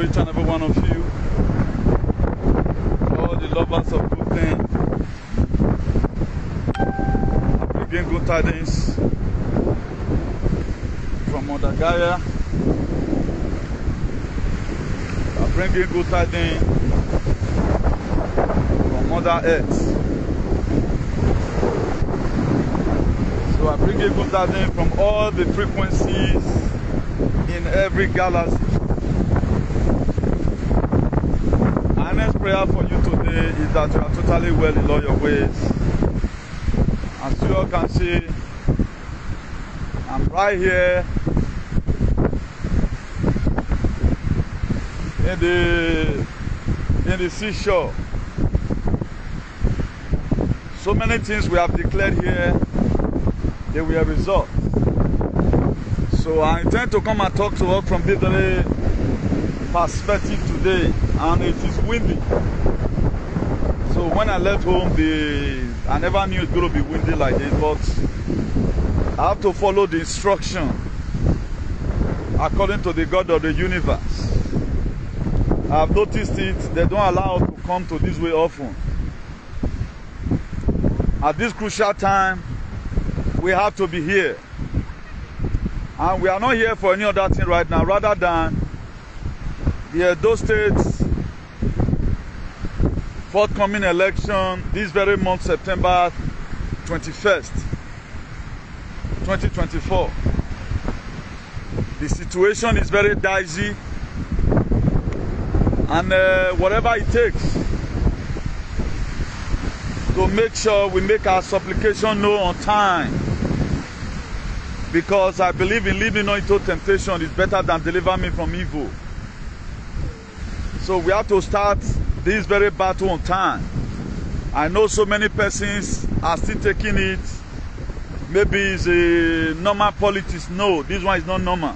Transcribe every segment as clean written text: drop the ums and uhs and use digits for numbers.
each and every one of you, all the lovers of good things. I bring good tidings from Mother Gaia. I bring good tidings from Mother Earth. So I bring good tidings from all the frequencies in every galaxy. Our next prayer for you today is that you are totally well in all your ways. As you all can see, I'm right here in the seashore. So many things we have declared here, they will result. So I intend to come and talk to us from this very perspective today, and it is windy. So when I left home, I never knew it's going to be windy like this, but I have to follow the instruction according to the God of the universe. I've noticed it, they don't allow us to come to this way often. At this crucial time, we have to be here. And we are not here for any other thing right now, rather than the Edo State's forthcoming election this very month, September 21st, 2024. The situation is very dicey, and whatever it takes to make sure we make our supplication known on time. Because I believe in leading not into temptation is better than deliver me from evil. So we have to start this very battle on time. I know so many persons are still taking it. Maybe it's a normal politics. No, this one is not normal.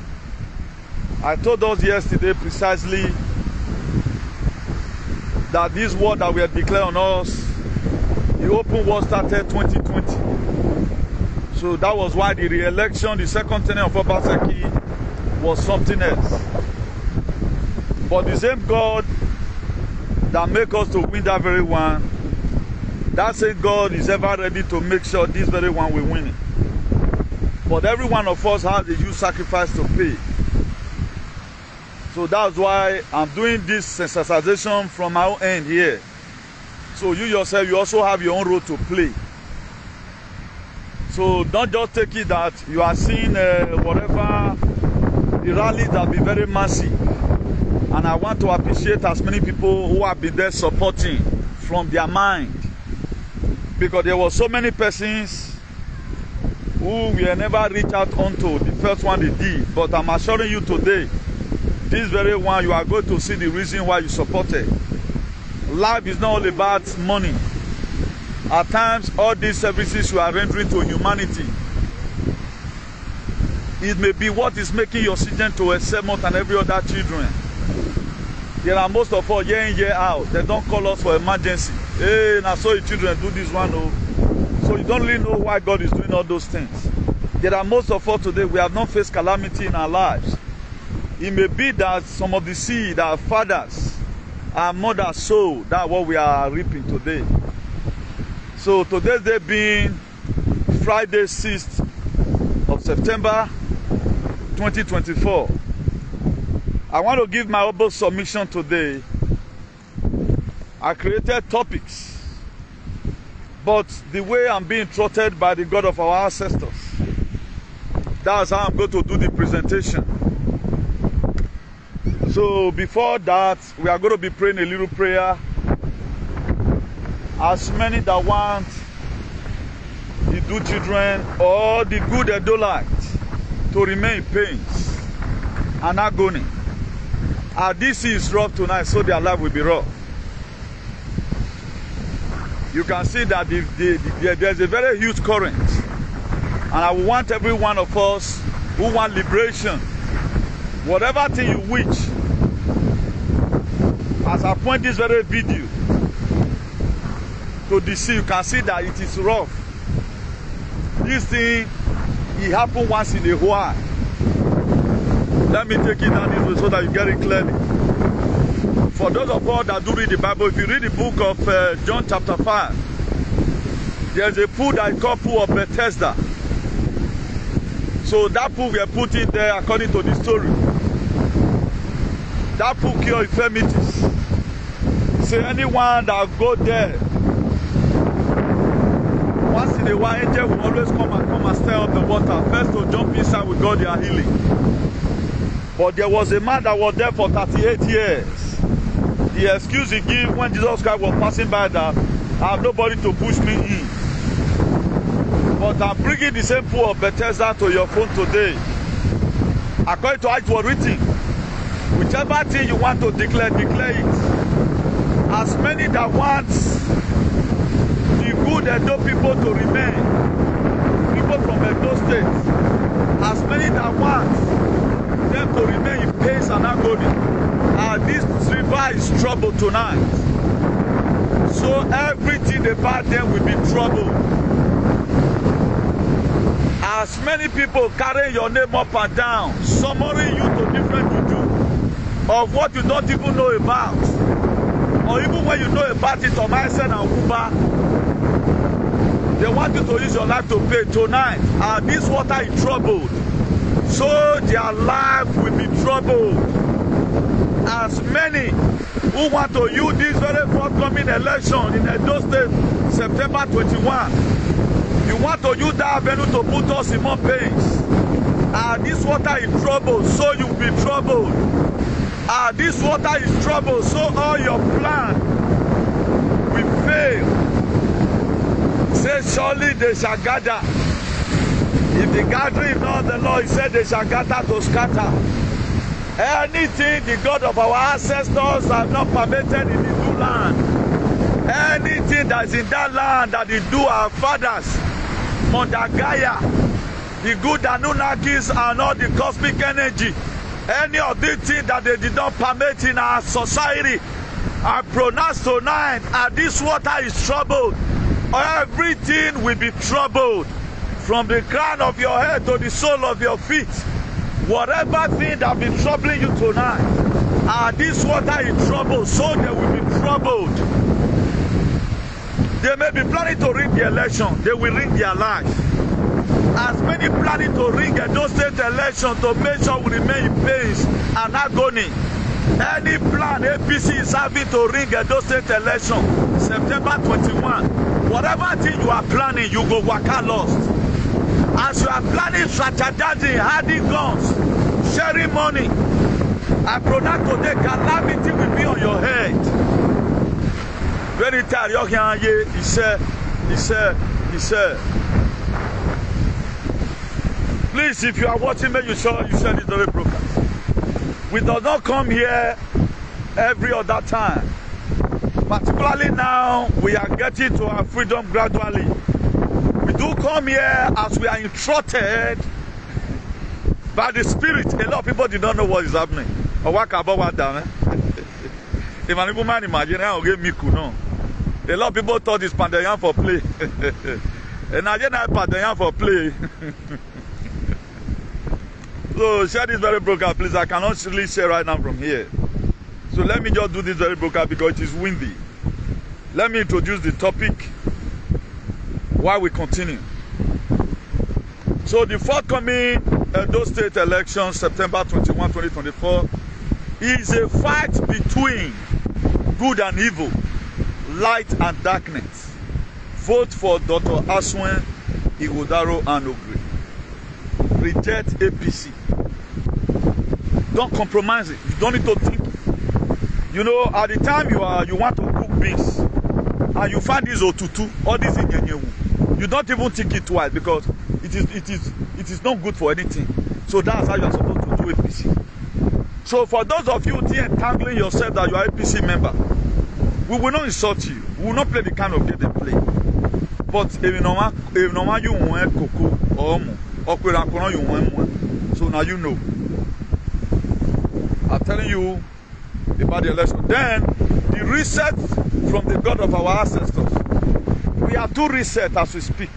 I told us yesterday precisely that this war that we have declared on us, the open war started 2020. So that was why the re-election, the second tenure of Obaseki was something else. But the same God that make us to win that very one, that same God is ever ready to make sure this very one will win it. But every one of us has a huge sacrifice to pay. So that's why I'm doing this sensitization from our end here. So you yourself, you also have your own role to play. So don't just take it that you are seeing whatever, the rallies have been very massive. And I want to appreciate as many people who have been there supporting from their mind. Because there were so many persons who will never reach out onto the first one they did. But I'm assuring you today, this very one, you are going to see the reason why you supported. Life is not all about money. At times, all these services you are rendering to humanity, it may be what is making your children to excel more than every other children. There are most of us year in, year out. They don't call us for emergency. Hey, now so your children do this one. Oh. So you don't really know why God is doing all those things. There are most of us today, we have not faced calamity in our lives. It may be that some of the seed, our fathers, our mothers sow, that's what we are reaping today. So today's day being Friday 6th of September 2024. I want to give my humble submission today. I created topics, but the way I'm being trotted by the God of our ancestors, that's how I'm going to do the presentation. So before that, we are going to be praying a little prayer. As many that want the good children or the good Edolite to remain in pains and agony. This is rough tonight, so their life will be rough. You can see that there's a very huge current. And I want every one of us who want liberation, whatever thing you wish, as I point this very video to DC, you can see that it is rough. This thing, it happened once in a while. Let me take it down this way so that you get it clearly. For those of us that do read the Bible, if you read the book of John chapter 5, there's a pool that is called pool of Bethesda. So that pool we are put in there according to the story. That pool cure infirmities. So anyone that go there, once in a while, angel will always come and stir up the water. First to jump inside with God, they are healing. But there was a man that was there for 38 years. The excuse he gave when Jesus Christ was passing by that I have nobody to push me in. But I'm bringing the same pool of Bethesda to your phone today. According to how it was written, whichever thing you want to declare, declare it. As many that want the good Edo people to remain, people from Edo State, as many that want them to remain in pace and agony, this river is trouble tonight. So everything about them will be trouble. As many people carrying your name up and down, summoning you to different juju of what you don't even know about, or even when you know about it on Mysen and Uber, they want you to use your life to pay tonight. This water is troubled, so their life will be troubled. As many who want to use this very forthcoming election in Edo State, September 21, you want to use that avenue to put us in more pains. This water is trouble, so you'll be troubled. This water is trouble, so all your plan will fail. Say, surely they shall gather. If the gathering is not the Lord, he said they shall gather to scatter. Anything the God of our ancestors have not permitted in the new land, anything that is in that land that they do our fathers, Mondagaya, the good Anunnakis and all the cosmic energy, any of these things that they did not permit in our society, I pronounce tonight, this water is troubled. Everything will be troubled, from the crown of your head to the sole of your feet. Whatever thing that be troubling you tonight, this water is troubled, so they will be troubled. They may be planning to rig the election, they will rig their life. As many planning to rig those state election to make sure we remain in pains and agony. Any plan APC is having to rig those state election, September 21. Whatever thing you are planning, you go waka lost. As you are planning strategizing, hiding guns, sharing money, I pronounce today calamity will be on your head. Very tired, he said. Please, if you are watching me, you share this very broadcast. We do not come here every other time. Particularly now, we are getting to our freedom gradually. We do come here as we are intruded by the Spirit. A lot of people did not know what is happening. A lot of people thought it's Pandayan for play. And I didn't have Pandayan for play. So share this very broadcast, please. I cannot really share right now from here. So let me just do this very broadcast because it is windy. Let me introduce the topic while we continue. So the forthcoming Edo State election, September 21, 2024, is a fight between good and evil, light and darkness. Vote for Dr. Asue Ighodaro Ogie. Reject APC. Don't compromise it. You don't need to think. You know, at the time you want to cook beans and you find this otutu or this inyenyewu, you don't even think it twice because it is not good for anything. So that's how you are supposed to do APC. So for those of you who are entangling yourself that you are APC member, we will not insult you. We will not play the kind of game they play. But if you know you want cocoa or you want, so now you know. I'm telling you about the election. Then the reset from the God of our ancestors. We have two resets as we speak.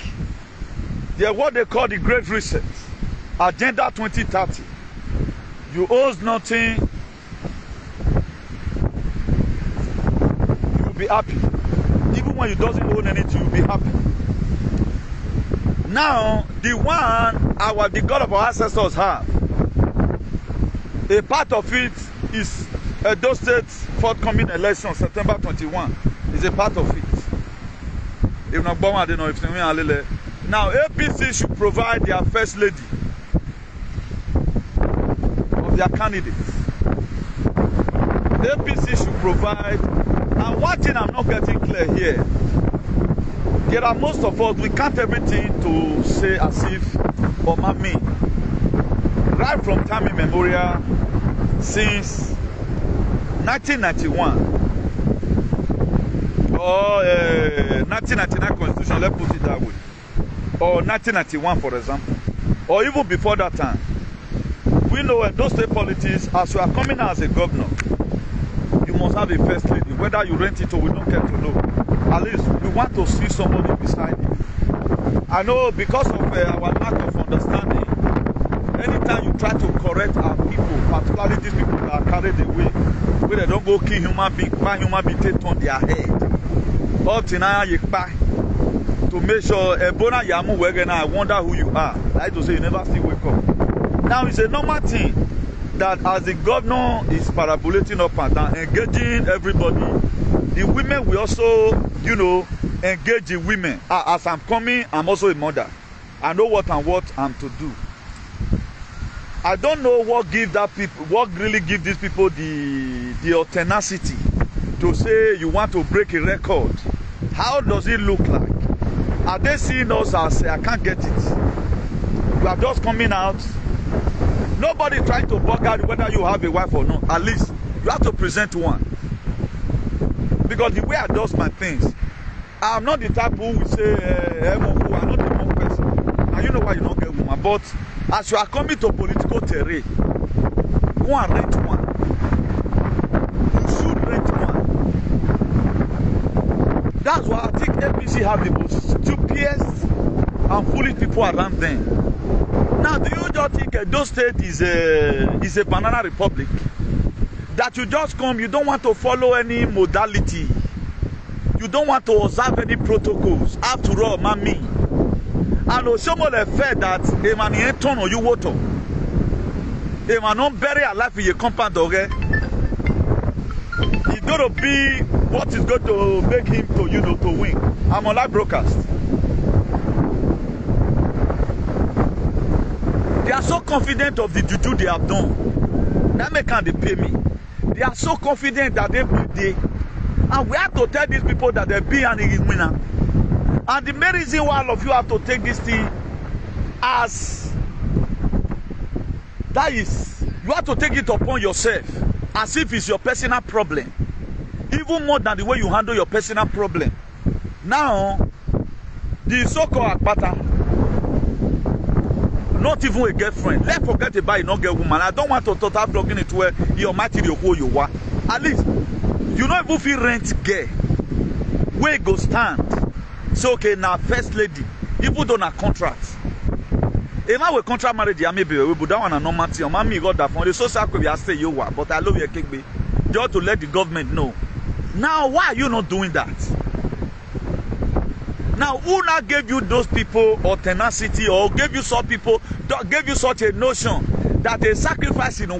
They are what they call the Great Reset, Agenda 2030. You owe nothing. you'll be happy. Even when you doesn't own anything, you'll be happy. Now, the one the God of our ancestors have, a part of it is Edo State's forthcoming election, September 21, is a part of it. If not born, I don't know if now APC should provide their first lady of their candidates. APC should provide, and one thing I'm not getting clear here, there are most of us, we count everything to say as if, or me, right from time immemorial, since 1991, or 1999 constitution, let's put it that way, or 1991 for example, or even before that time, we know in those state politics, as you are coming out as a governor, you must have a first lady, whether you rent it or we don't care to know. At least we want to see somebody beside you. I know because of our lack of understanding, anytime you try to correct our people, particularly these people that are carried away, where they don't go kill human beings, buy human beings take on their head. All tonight you buy to make sure Ebona Yamu Wegena, I wonder who you are. Like to say you never still wake up. Now it's a normal thing that as the governor is parabolating up and down, engaging everybody, the women will also, you know, engage the women. As I'm coming, I'm also a mother. I know what I'm to do. I don't know what really give these people the authenticity to say you want to break a record. How does it look like? Are they seeing us as I can't get it? You are just coming out. Nobody trying to bug out whether you have a wife or not. At least you have to present one. Because the way I do my things, I'm not the type who will say, I'm not the wrong person. And you know why you don't get woman. But as you are coming to political terrain, go and rent one. You should rent one. That's why I think APC have the most stupidest and foolish people around them. Now, do you just think Edo State is a banana republic? That you just come, you don't want to follow any modality. You don't want to observe any protocols. After all, mami. And Oshomo le fair that a man ain't turn on you water. A man not bury alive in your compound, okay? It's going to be what is going to make him to, you know, to win. I'm on live broadcast. They are so confident of the juju they have done. That make they pay me. They are so confident that they will day. And we have to tell these people that they be an winner. And the main reason why all of you have to take this thing as that is, you have to take it upon yourself as if it's your personal problem. Even more than the way you handle your personal problem. Now, the so-called Akpata, not even a girlfriend. Let's forget about it, not get woman. I don't want to start plugging it where your material who you are. At least, you don't even feel rent girl. Where go stand? So okay, now first lady, even though na contract. If I will contract marriage, I may be able that one a normal thing. Mommy got that from the social could be I say you are, but I love your cake be. Just to let the government know. Now why are you not doing that? Now, who now gave you those people or tenacity or gave you such people, gave you such a notion that a sacrifice in that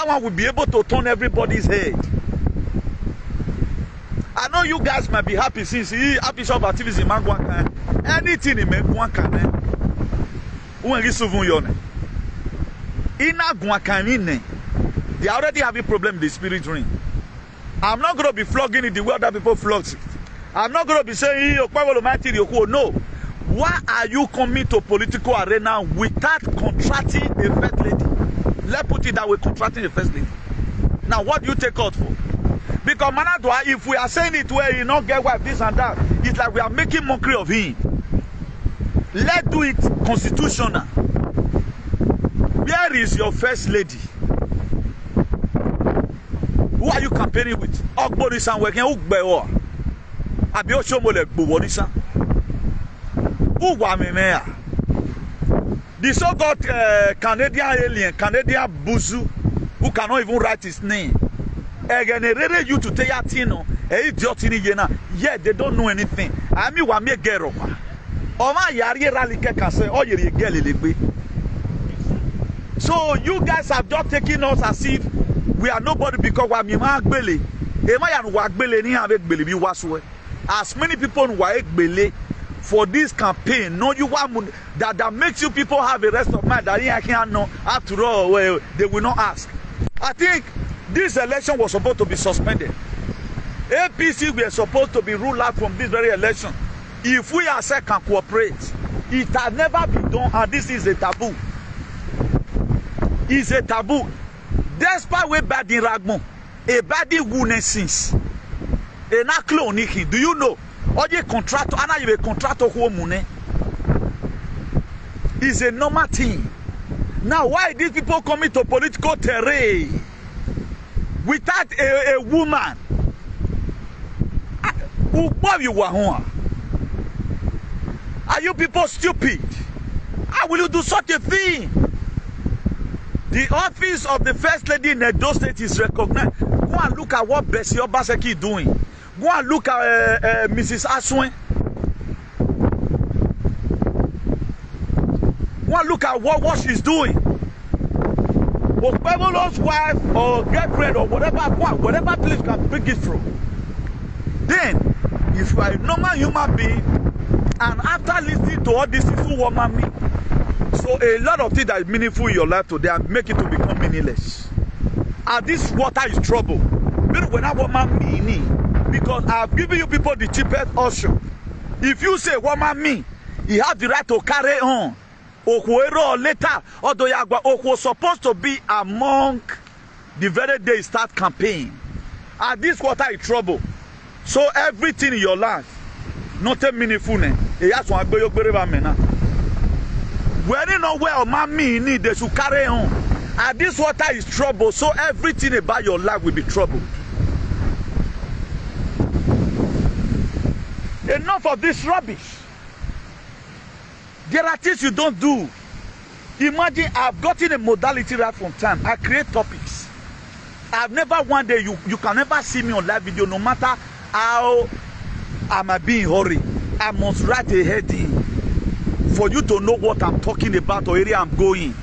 one will be able to turn everybody's head? I know you guys might be happy since he happy shop activities in Mangwankan. Anything in Mangwankan, they already have a problem with the spirit ring. I'm not going to be flogging it the way other people flog it. I'm not going to be saying, no. Why are you coming to political arena without contracting a first lady? Let's put it that way, contracting a first lady. Now, what do you take out for? Because Manadwa, if we are saying it where he not get wife, this and that, it's like we are making mockery of him. Let's do it constitutional. Where is your first lady? Who are you campaigning with? Ogbonisan working Ugbewa. Abi Oshomole Gbowonisa. Who wa me there? The so-called Canadian alien, Canadian Buzu, who cannot even write his name. Egenerated you to tell your tino, idiot in yena. Yeah, they don't know anything. I mean, what me get over. Oh my yari rally can say, oh, you get it. So you guys have just taken us as if we are nobody because we are Mimagbele. Emayan Wagbele ni have Bele bi waswe. As many people who are Bele for this campaign, no you want that makes you people have a rest of mind that I can't know after all well, they will not ask. I think this election was supposed to be suspended. APC were supposed to be ruled out from this very election. If we ourselves can cooperate, it has never been done, and this is a taboo. It's a taboo. Despite we bad in Ragmon, a body woundness, a na clone. Do you know? Or you contractor, and you a contractor who money is a normal thing. Now, why these people coming to political terrain without a woman? Are you people stupid? How will you do such a thing? The office of the First Lady in Edo State is recognized. Go and look at what Bessie Obaseki is doing. Go and look at Mrs. Asue. Go and look at what she's doing. Whoever's wife or girlfriend or whatever place can bring it from. Then, if you are a normal human being, and after listening to all this, you woman me. So a lot of things that is meaningful in your life today and make it to become meaningless. And this water is trouble. When I woman me, because I've given you people the cheapest option. If you say woman me, you have the right to carry on. Okuero later, although Oku supposed to be among the very day start campaign. And this water is trouble. So everything in your life, not a meaningful name. When you know where man me need, they should carry on. And this water is trouble, so everything about your life will be trouble. Enough of this rubbish. There are things you don't do. Imagine I've gotten a modality right from time. I create topics. I've never one day you can never see me on live video, no matter how I might be in a hurry. I must write a heading for you to know what I'm talking about or area I'm going.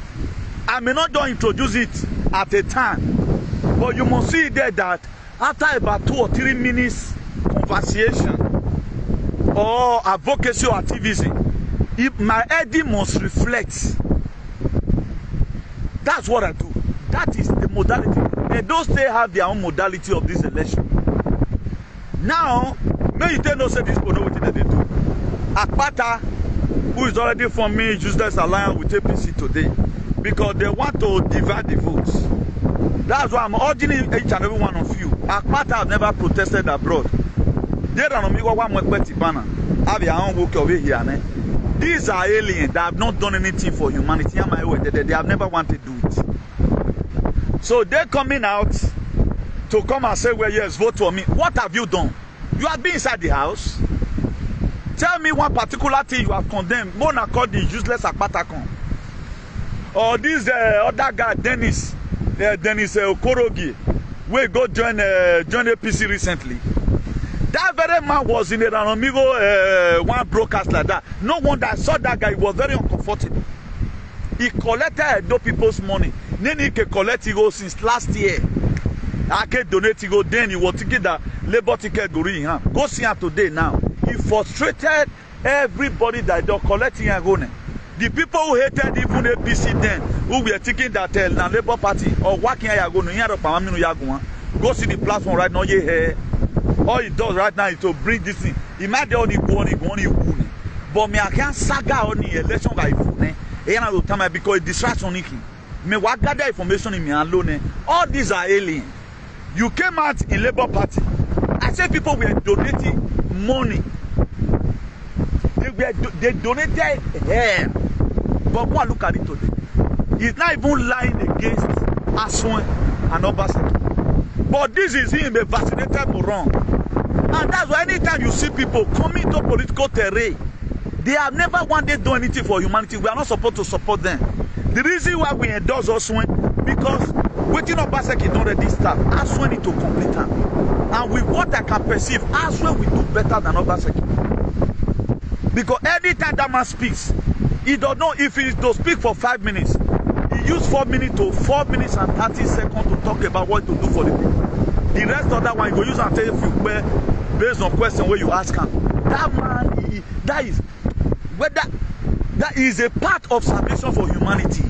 I may not just introduce it at a time, but you must see there that after about 2 or 3 minutes conversation or advocacy or activism, if my heading must reflect. That's what I do. That is the modality. And those they have their own modality of this election. Now, may you tell no say this for know what they do. Akpata, who is already for me, useless alliance with APC today, because they want to divide the votes. That's why I'm urging each and every one of you. Akpata have never protested abroad. They don't know what have your own work over here. These are aliens that have not done anything for humanity. They have never wanted to do it. So they're coming out to come and say, well, yes, vote for me. What have you done? You have been inside the house. Tell me one particular thing you have condemned. Mona called the useless Akpatakon. Or this other guy, Dennis Okorogie, where go join APC recently. That very man was in a Ranomigo one broadcast like that. No wonder I saw that guy. He was very uncomfortable. He collected those people's money. Then he can collect it since last year. I can donate it. Then he was thinking that labor ticket go in. Go see him today now. He frustrated everybody that they collecting and going. The people who hated even APC then, who were thinking that now Labour Party or working here go go see the platform right now. Yeah. All he does right now is to bring this thing. He might be only go. But me I can't saga on the election by phone. Because it distracts on it. Me what gather information in me alone. All these are aliens. You came out in Labour Party. I said people were donating money. They donated hair. But go and look at it today. He's not even lying against Asue and Obaseki. But this is him, a vaccinated moron. And that's why anytime you see people coming to political terrain, they have never wanted to do anything for humanity. We are not supposed to support them. The reason why we endorse Asue, because Waiting Obaseki don't ready start. Asue need to complete them. And with what I can perceive, Asue will do better than Obaseki. Because anytime that man speaks, he don't know if he is to speak for 5 minutes. He use 4 minutes to 4 minutes and 30 seconds to talk about what to do for the people. The rest of that one, he will use and tell you based on question where you ask him. That man, that is a part of salvation for humanity.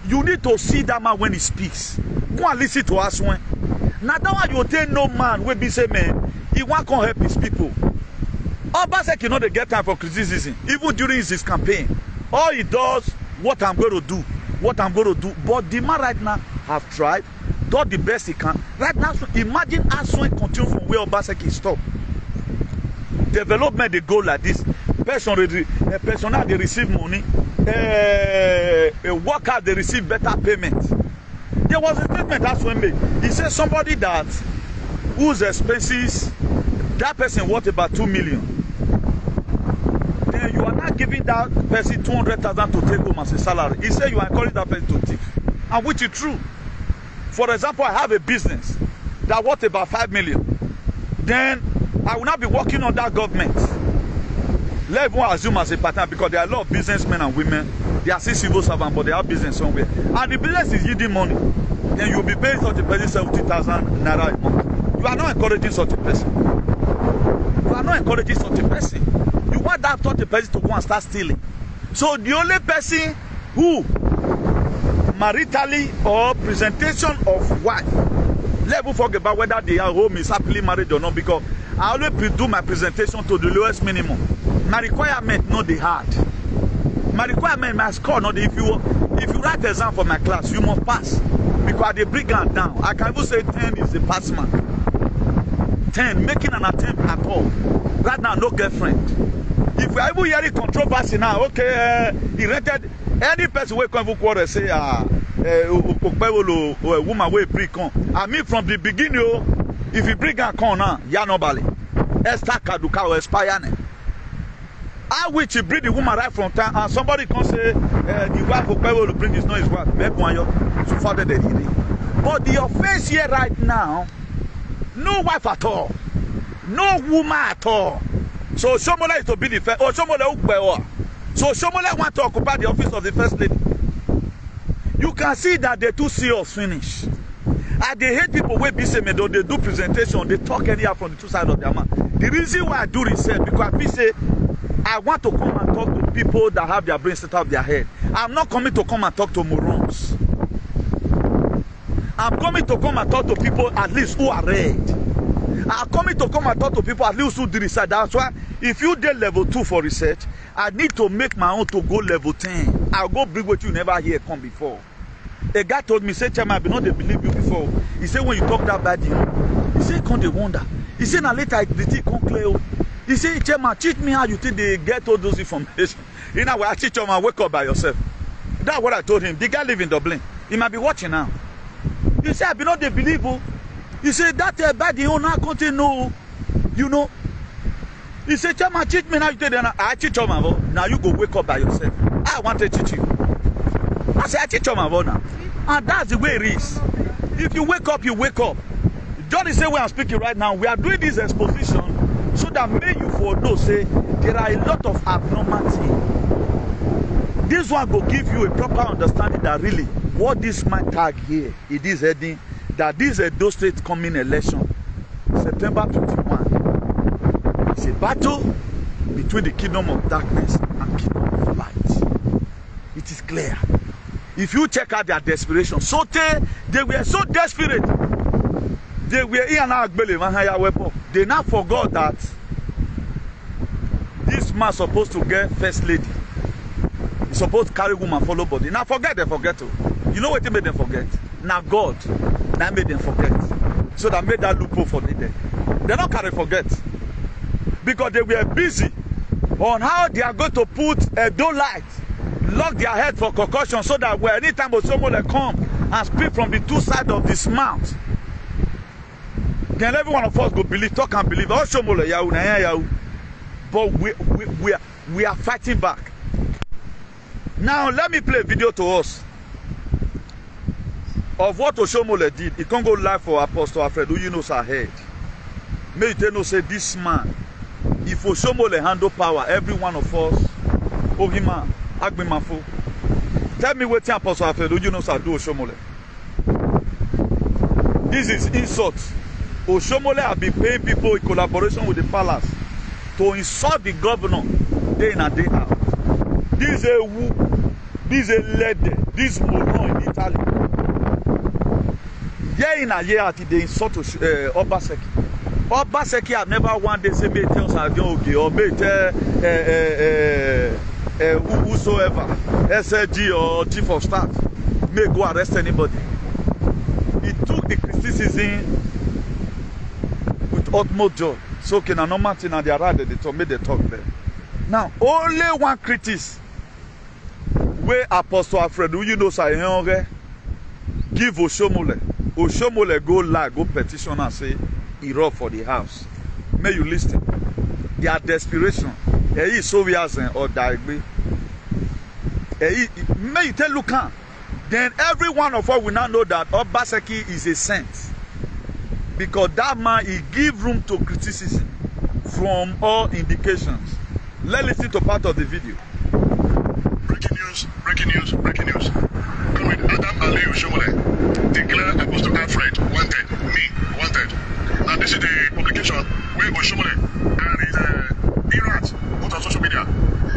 You need to see that man when he speaks. Go and listen to Asue. Now that one you tell no man will be say man, he won't come help his people. Obaseki know they get time for criticism, even during his campaign. All he does, what I'm going to do. But the man right now have tried, done the best he can. Right now, so imagine Asue continue from where Obaseki stop. Development they go like this. Personnel they receive money. Worker they receive better payment. There was a statement Asue made. He said somebody that whose expenses that person worth about 2 million. Then you are not giving that person 200,000 to take home as a salary. He said you are encouraging that person to thief, and which is true. For example, I have a business that worth about 5 million. Then I will not be working on that government. Let everyone assume as a partner because there are a lot of businessmen and women. They are still civil servants, but they have business somewhere. And the business is yielding money. Then you will be paying such a person 70,000 naira a month. You are not encouraging such a person. You are not encouraging such a person. You want that such a person to go and start stealing. So the only person who maritally or presentation of wife, let me forget about whether they are home is happily married or not, because I always do my presentation to the lowest minimum. My requirement not the hard. My requirement, my score not the, if you write the exam for my class, you must pass. Because they bring it down. I can even say 10 is a pass mark. 10, making an attempt at all. Right now, no girlfriend. If we are even hearing controversy now, okay, he rented any person who come quarter say a woman will PRIC on. I mean from the beginning, if you bring a con now, ya no bali. Esther Kaduka or expire. I which you bring the woman right from town and somebody can say the wife will bring his not his wife. So far they did. But the offense here right now, no wife at all, no woman at all. So Shomola is to be the first. Oh, Shomola Ukbewa. So Shomola want to occupy the office of the first lady. You can see that they too see us finish. And they hate people where be say me though they do presentation, they talk anyhow from the two sides of their mouth. The reason why I do research because I say I want to come and talk to people that have their brains set out of their head. I'm not coming to come and talk to morons. I'm coming to come and talk to people at least who are read. I'm coming to come and talk to people at least who do research. That's why if you did level 2 for research, I need to make my own to go level 10. I'll go bring what you never hear come before. A guy told me, say, Chairman, I be not they believe you before. He said, when you talk that bad, he said, can't they wonder? He said, now later the thing come clear. He said, Chairman, teach me how you think they get all those information. You know, I teach you, man, wake up by yourself. That's what I told him. The guy live in Dublin. He might be watching now. He said, I be not they believe you. He said, that bad, you now can't know. You know. He said, Chairman, teach me how you think. I teach you, man. Now you go wake up by yourself. I want to teach you. I said, I teach you, man, now. And that's the way it is. If you wake up, you wake up. John is saying where I'm speaking right now, we are doing this exposition so that may you for know, say, there are a lot of abnormality. This one will give you a proper understanding that really, what this man tag here, it is heading, that this Edo State coming election, September 21, is a battle between the kingdom of darkness and kingdom of light. It is clear. If you check out their desperation, so they were so desperate. They were in an weapon. They now forgot that this man supposed to get first lady. He's supposed to carry woman follow body. Now they forget to. You know what they made them forget? Now God, now made them forget. So that made that loophole for them. They don't carry forget. Because they were busy on how they are going to put a door light, lock their head for concussion so that when anytime someone come and speak from the two sides of this mouth, then every one of us go believe, talk and believe. But we are fighting back. Now let me play a video to us. of what Oshomole did, he can't go live for Apostle Alfred who you know ahead. May you know say this man, if Oshomole handle power, every one of us, Ogima, Agbimafo. Tell me what Apostle Alfred who you know do Oshomole. This is insult. Oshomole have been paying people in collaboration with the palace to insult the governor day in and day out. This is a woo, this is a lady, this moron in Italy. Year in and year out, they insult Obaseki. Obaseki have never one day say, mate, tell Asue Ogie or mate, whosoever, SLG or chief of staff, may go arrest anybody. He took the criticism with utmost joy. So, okay, no matter na they rather they made the talk there. Now, only one critic where Apostle Alfred, who you know, say, give Oshomole. Oshomole go lie, go petition and say, he rob for the house. May you listen. Their desperation. He so we are saying, or diagram. May you tell Lucan. Then every one of us will now know that Obaseki is a saint. Because that man, he give room to criticism from all indications. Let's listen to part of the video. Breaking news, breaking news, breaking news. Comrade Adam Aliyu Oshomole declare Apostle Alfred wanted, me wanted. Now this is the publication where Oshomole and his Irats put on social media.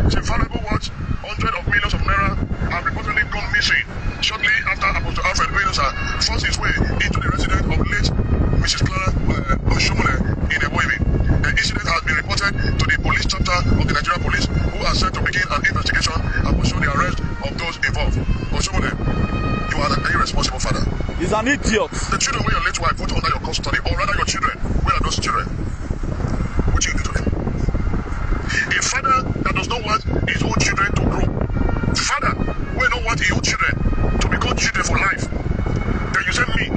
It's a valuable watch, hundreds of millions of naira have reportedly gone missing shortly after Apostle Alfred forced his way into the residence of late Mrs. Clara Oshomole in Ewoibi. The incident has been reported to the police chapter of the Nigerian police, who are set to begin an investigation and pursue the arrest of those involved. Oshomole, you are an irresponsible father. He's an idiot. The children where your late wife put under your custody, or rather your children, where are those children? What do you do to them? A father that does not want his own children to grow. Father, we don't want his own children to become children for life. Then you send me,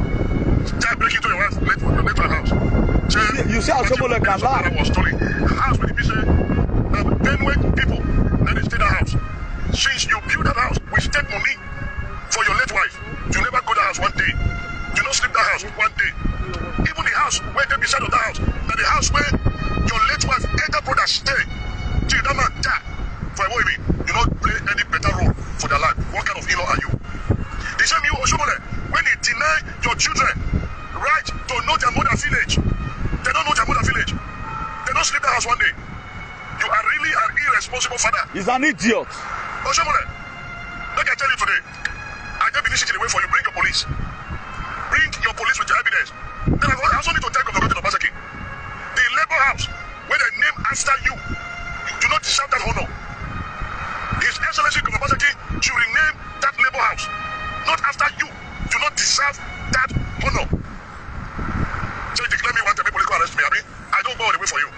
start breaking into your wife, let her house. You see how someone can lie. Was stolen. House with the people, people, then they stay that house. Since you build that house with state money for your late wife, you never go to that house one day. You don't sleep that house one day. Even the house where they beside of that house, that the house where your late wife, elder brother stay, till that man die. For a baby, you don't play any better role for their life. What kind of in-law are you? The same you, Oshomole, when they deny your children right to know their mother village, they don't know their mother village. They don't sleep the house one day. You are really an irresponsible father. He's an idiot. Oshomole, like I tell you today, I just been sitting away for you. Bring your police. Bring your police with your evidence. Then I also need to tell Governor Obaseki. The labor house, where they name after you, you do not deserve that honor. His Excellency Governor Obaseki should rename that labor house. Not after you. Do not deserve that honor. So you declare me one time, people go arrest me, Abi. I don't go all the way for you.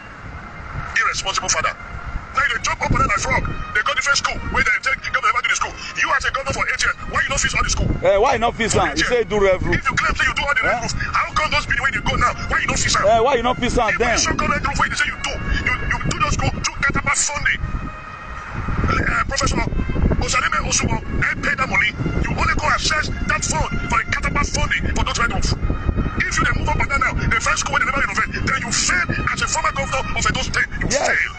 Irresponsible father. Now they jump up and then I frog. They go to different school where they take governor to the school. You as a governor for 8 years, why you not fix all the school? Why not fix that? You say do rev roof. If you claim say you do all the rev roof, how come those people where they go now? Why you not fix that? Why you not fix that then? If you go rev roof where they say you do those school, you get about Sunday. Professor Osaleme Osumo, they pay that money. You only go access that fund for the catapult funding for those rev roof. If you then move up and down now, the first school where they never innovate, then you fail as a former governor of Edo State. You fail.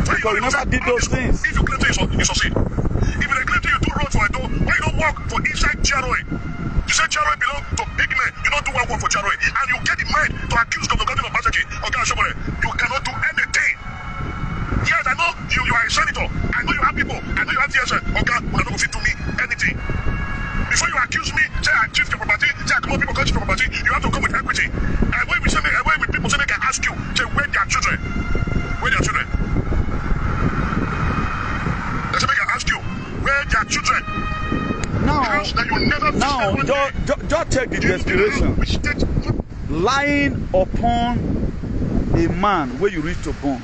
Because you never did those things. If you claim to you succeed. If you claim to you do road for Edo, why you don't work for inside GROA? You say GROA belong to big men. You don't do one work for GROA. And you get the mind to accuse Governor Obaseki. Okay, Oshomole, you cannot do anything. Yes, I know you are a senator. I know you have people. I know you have DSS. Okay, but I don't fit to me anything. Before you accuse me, say I chief your property, say I come on people come chief your property, you have to come with equity. And when we say when people say they can ask you, say where their children? Where their children? They say they can ask you, where their children? Now, just check the desperation. Lying upon a man where you reach to born.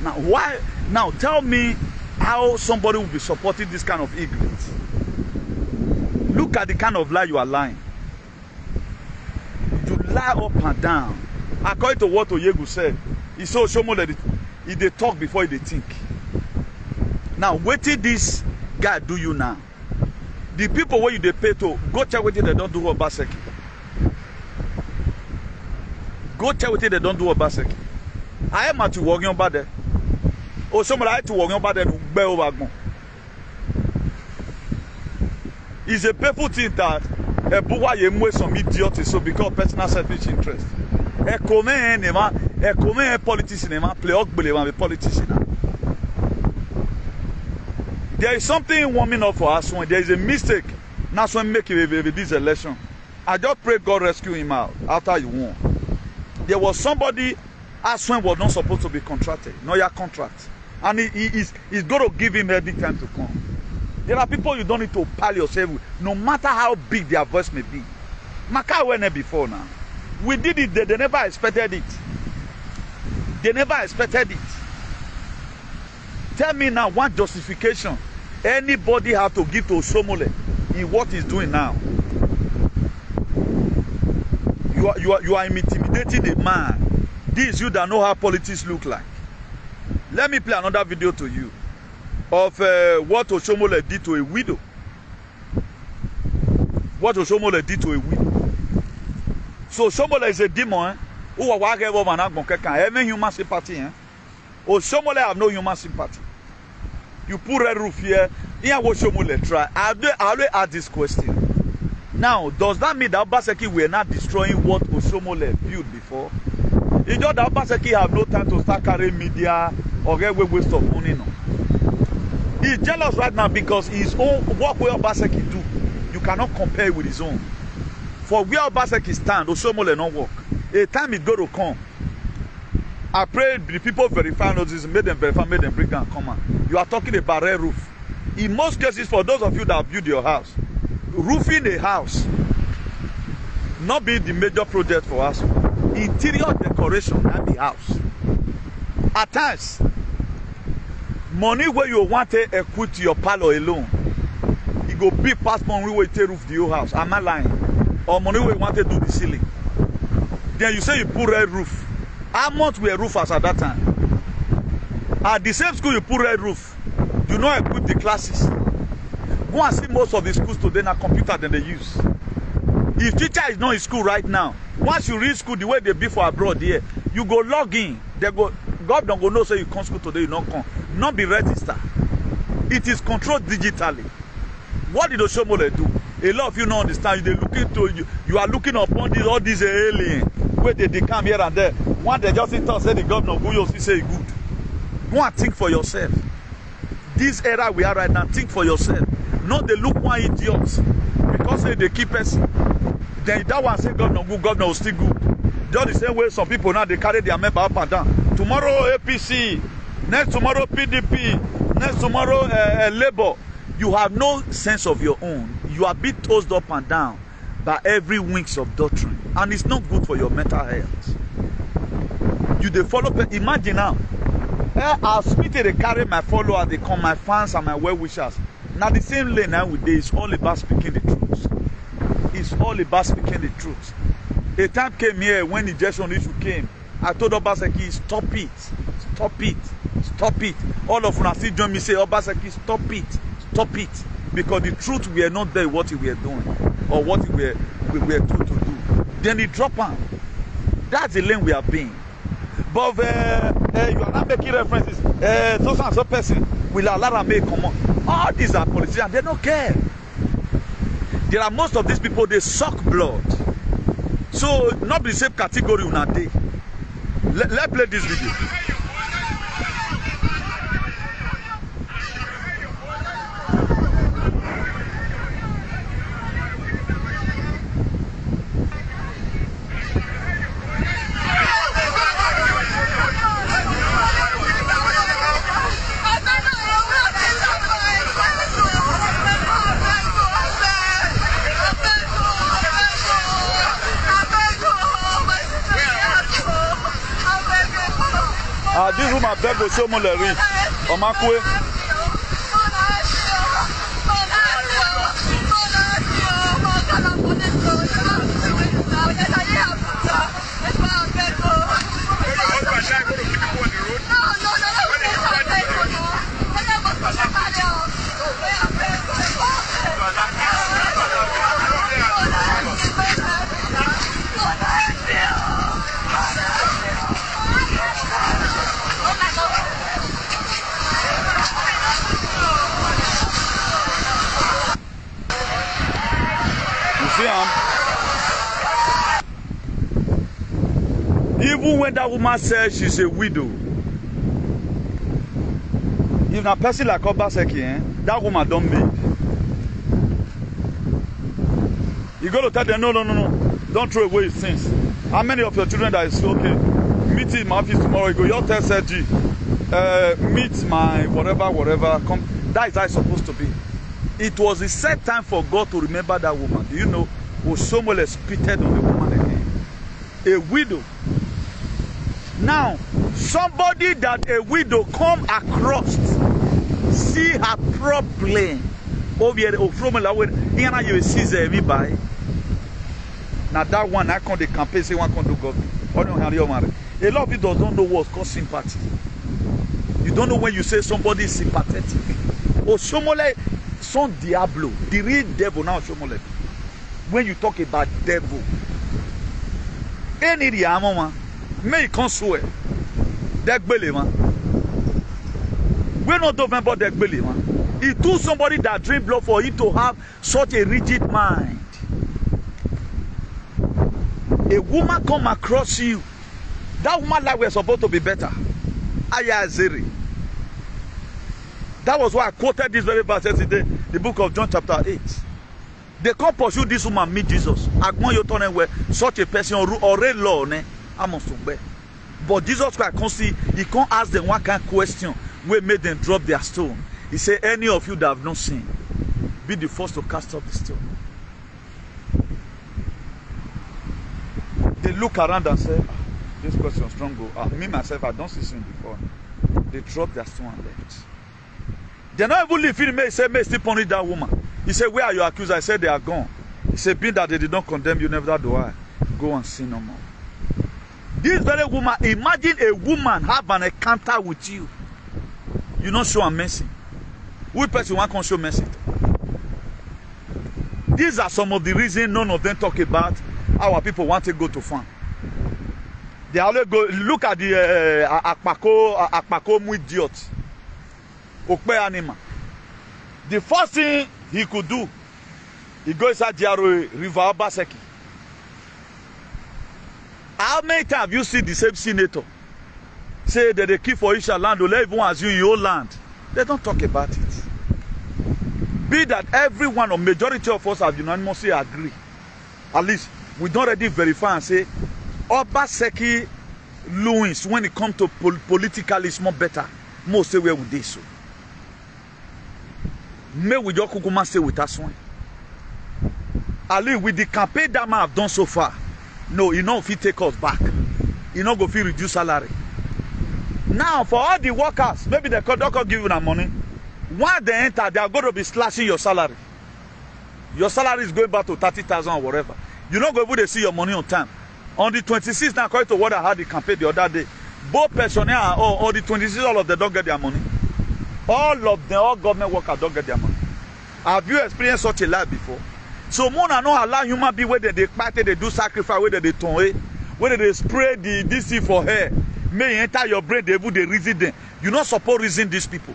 Now, why? Now, tell me how somebody will be supporting this kind of ignorance. Look at the kind of lie you are lying. You lie up and down. According to what Oyegu said, he saw Oshomole, they talk before they think. Now, what did this guy do you now? The people where you they pay to go check with it, they don't do Obaseki. Go check with it, they don't do Obaseki. I am at to working about that. Or somebody like to work about that. It's a painful thing that a boy you some idiot so because personal selfish interest. A politician play a politician. There is something warming up for us when there is a mistake. That's when make this election. I just pray God rescue him out after you won. There was somebody Asue was not supposed to be contracted, not your contract. And he's going to give him any time to come. There are people you don't need to pal yourself with, no matter how big their voice may be. Maka went there before now. We did it, they never expected it. They never expected it. Tell me now one justification anybody have to give to Osomole in what he's doing now. You are intimidating a man. This you that know how politics look like. Let me play another video to you of what Osomole did to a widow. What Osomole did to a widow. So Osomole is a demon. Who are human sympathy. Osomole have no human sympathy. You put red roof here. Here what Osomole try. I always ask this question. Now, does that mean that Obaseki were not destroying what Osomole built before? It's just that Obaseki have no time to start carrying media or get waste of money. No. He's jealous right now because his own work where Obaseki do, you cannot compare with his own. For where Obaseki stand, Osomole not work. A time is going to come. I pray the people verify notices, made them verify, made them bring down come on. You are talking about red roof. In most cases, for those of you that build your house, roofing a house not be the major project for us. Interior decoration at the house. At times, money where you want to equip your parlor alone, it go big past money where you take roof the whole house. Am I lying? Or money where you want to do the ceiling. Then you say you put red roof. How much were roofers at that time? At the same school you put red roof. You not equip the classes. Go and see most of the schools today na computer than they use. If teacher is not in school right now, once you reach school the way they be for abroad here, you go log in. They go, God don't go know say you come school today, you not come. Not be registered. It is controlled digitally. What did Osomole do? A lot of you don't understand. They looking to you are looking upon this, all these aliens where they come here and there. One they just sit and say the governor go you say good. Go and think for yourself. This era we are right now, think for yourself. Not they look one idiots because they keep us. Then that one say governor good, governor will still good. Just the same way some people now they carry their member up and down. Tomorrow APC, next tomorrow PDP, next tomorrow Labour. You have no sense of your own. You are being tossed up and down by every winks of doctrine, and it's not good for your mental health. You they follow. Imagine now. I'll speak to they carry my followers, they come my fans and my well-wishers. Now the same lane now with this, it's all about speaking the truth. It's all about speaking the truth. A time came here when the injection issue came. I told Obaseki, stop it, stop it, stop it. All of them still join me say, Obaseki, stop it, stop it, because the truth we are not there what we are doing or what we are told to do. Then they drop on. That's the lane we are being. But you are not making references. Those and so person will allow them make come on. All these are politicians. They don't care. There are most of these people. They suck blood. So not the same category on a day. Let's play this video. This woman beg Osomole reach. Omakwe. see, even when that woman says she's a widow, if a person like Obaseki, that woman don't make. You got to tell them, no, don't throw away his things. How many of your children that is okay? Meet in my office tomorrow. You go, your tell Sergi, meet my whatever. Come. That is how it's supposed to be. It was the set time for God to remember that woman. Do you know? Osomole spitted on the woman again. A widow. Now, somebody that a widow come across, see her problem. Now that one, I can't campaign, say one can't do government. A lot of people don't know what's called sympathy. You don't know when you say somebody is sympathetic. Oh, Shomole, son Diablo, the real devil now, Shomole. When you talk about devil, any man, may can't swear. That belly man. We're not talking about that belly man. It took somebody that drink blood for him to have such a rigid mind. A woman come across you. That woman life was supposed to be better. Aya Zeri. That was why I quoted this very verse yesterday, the book of John chapter 8. They can't pursue this woman meet Jesus. Where such a person or a law, but Jesus Christ can't see, he can't ask them one kind of question where made them drop their stone. He said, any of you that have not sinned, be the first to cast off the stone. They look around and say, this question is strong. Me myself, I don't see sin before. They drop their stone and left. They're not even leaving me. He said, may still punish that woman. He said, where are your accusers? I said, they are gone. He said, being that they did not condemn you, never do I. Go and sin no more. This very woman, imagine a woman have an encounter with you. You not show her mercy. Which person one can show mercy? These are some of the reasons none of them talk about our people want to go to farm. They always go look at the Akpako idiot. Okpe animal. The first thing he could do, he goes inside the river Obaseki. How many times have you seen the same senator say that they keep for each land, or everyone assume your own land? They don't talk about it. Be that everyone or majority of us have unanimously agree. At least we don't already verify and say Obaseki Louis, when it comes to politically, is more better. Most say where would they so? May we just kukuma stay with us one. At least with the campaign that man have done so far, no, you know if he take us back, you know go feel reduce salary. Now for all the workers, maybe the doctor give you that money. Once they enter, they are going to be slashing your salary. Your salary is going back to 30,000 or whatever. You're not going to see your money on time. On the 26th, now according to what I had the campaign the other day, both personnel on the 26th, all of them don't get their money. All of them, all government workers don't get their money. Have you experienced such a life before? So more than not allow human beings where they party, they do sacrifice, where they turn, where they spray the DC for hair, may enter your brain, they reason them. You not support reason these people.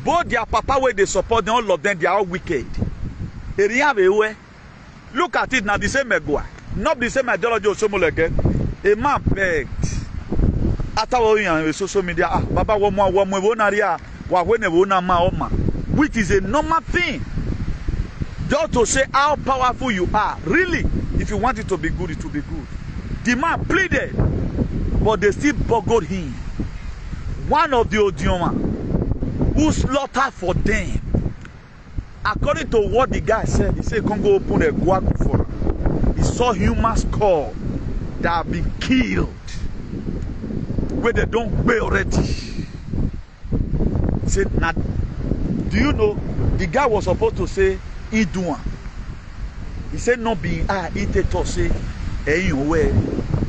Both their papa where they support them, all of them, they are all wicked. Look at it now, the same Megua. Not the same ideology of Somo again. A man begged. After on social media, Baba which is a normal thing. Just to say how powerful you are. Really, if you want it to be good, it will be good. The man pleaded, but they still boggled him. One of the Odioma who slaughtered for them. According to what the guy said, he said, "Congo open a guagu for him." He saw human skull that have been killed where they don't pay already. He said, "Now, do you know?" The guy was supposed to say, "Iduan." He said, "Not being eat to say, hey, way,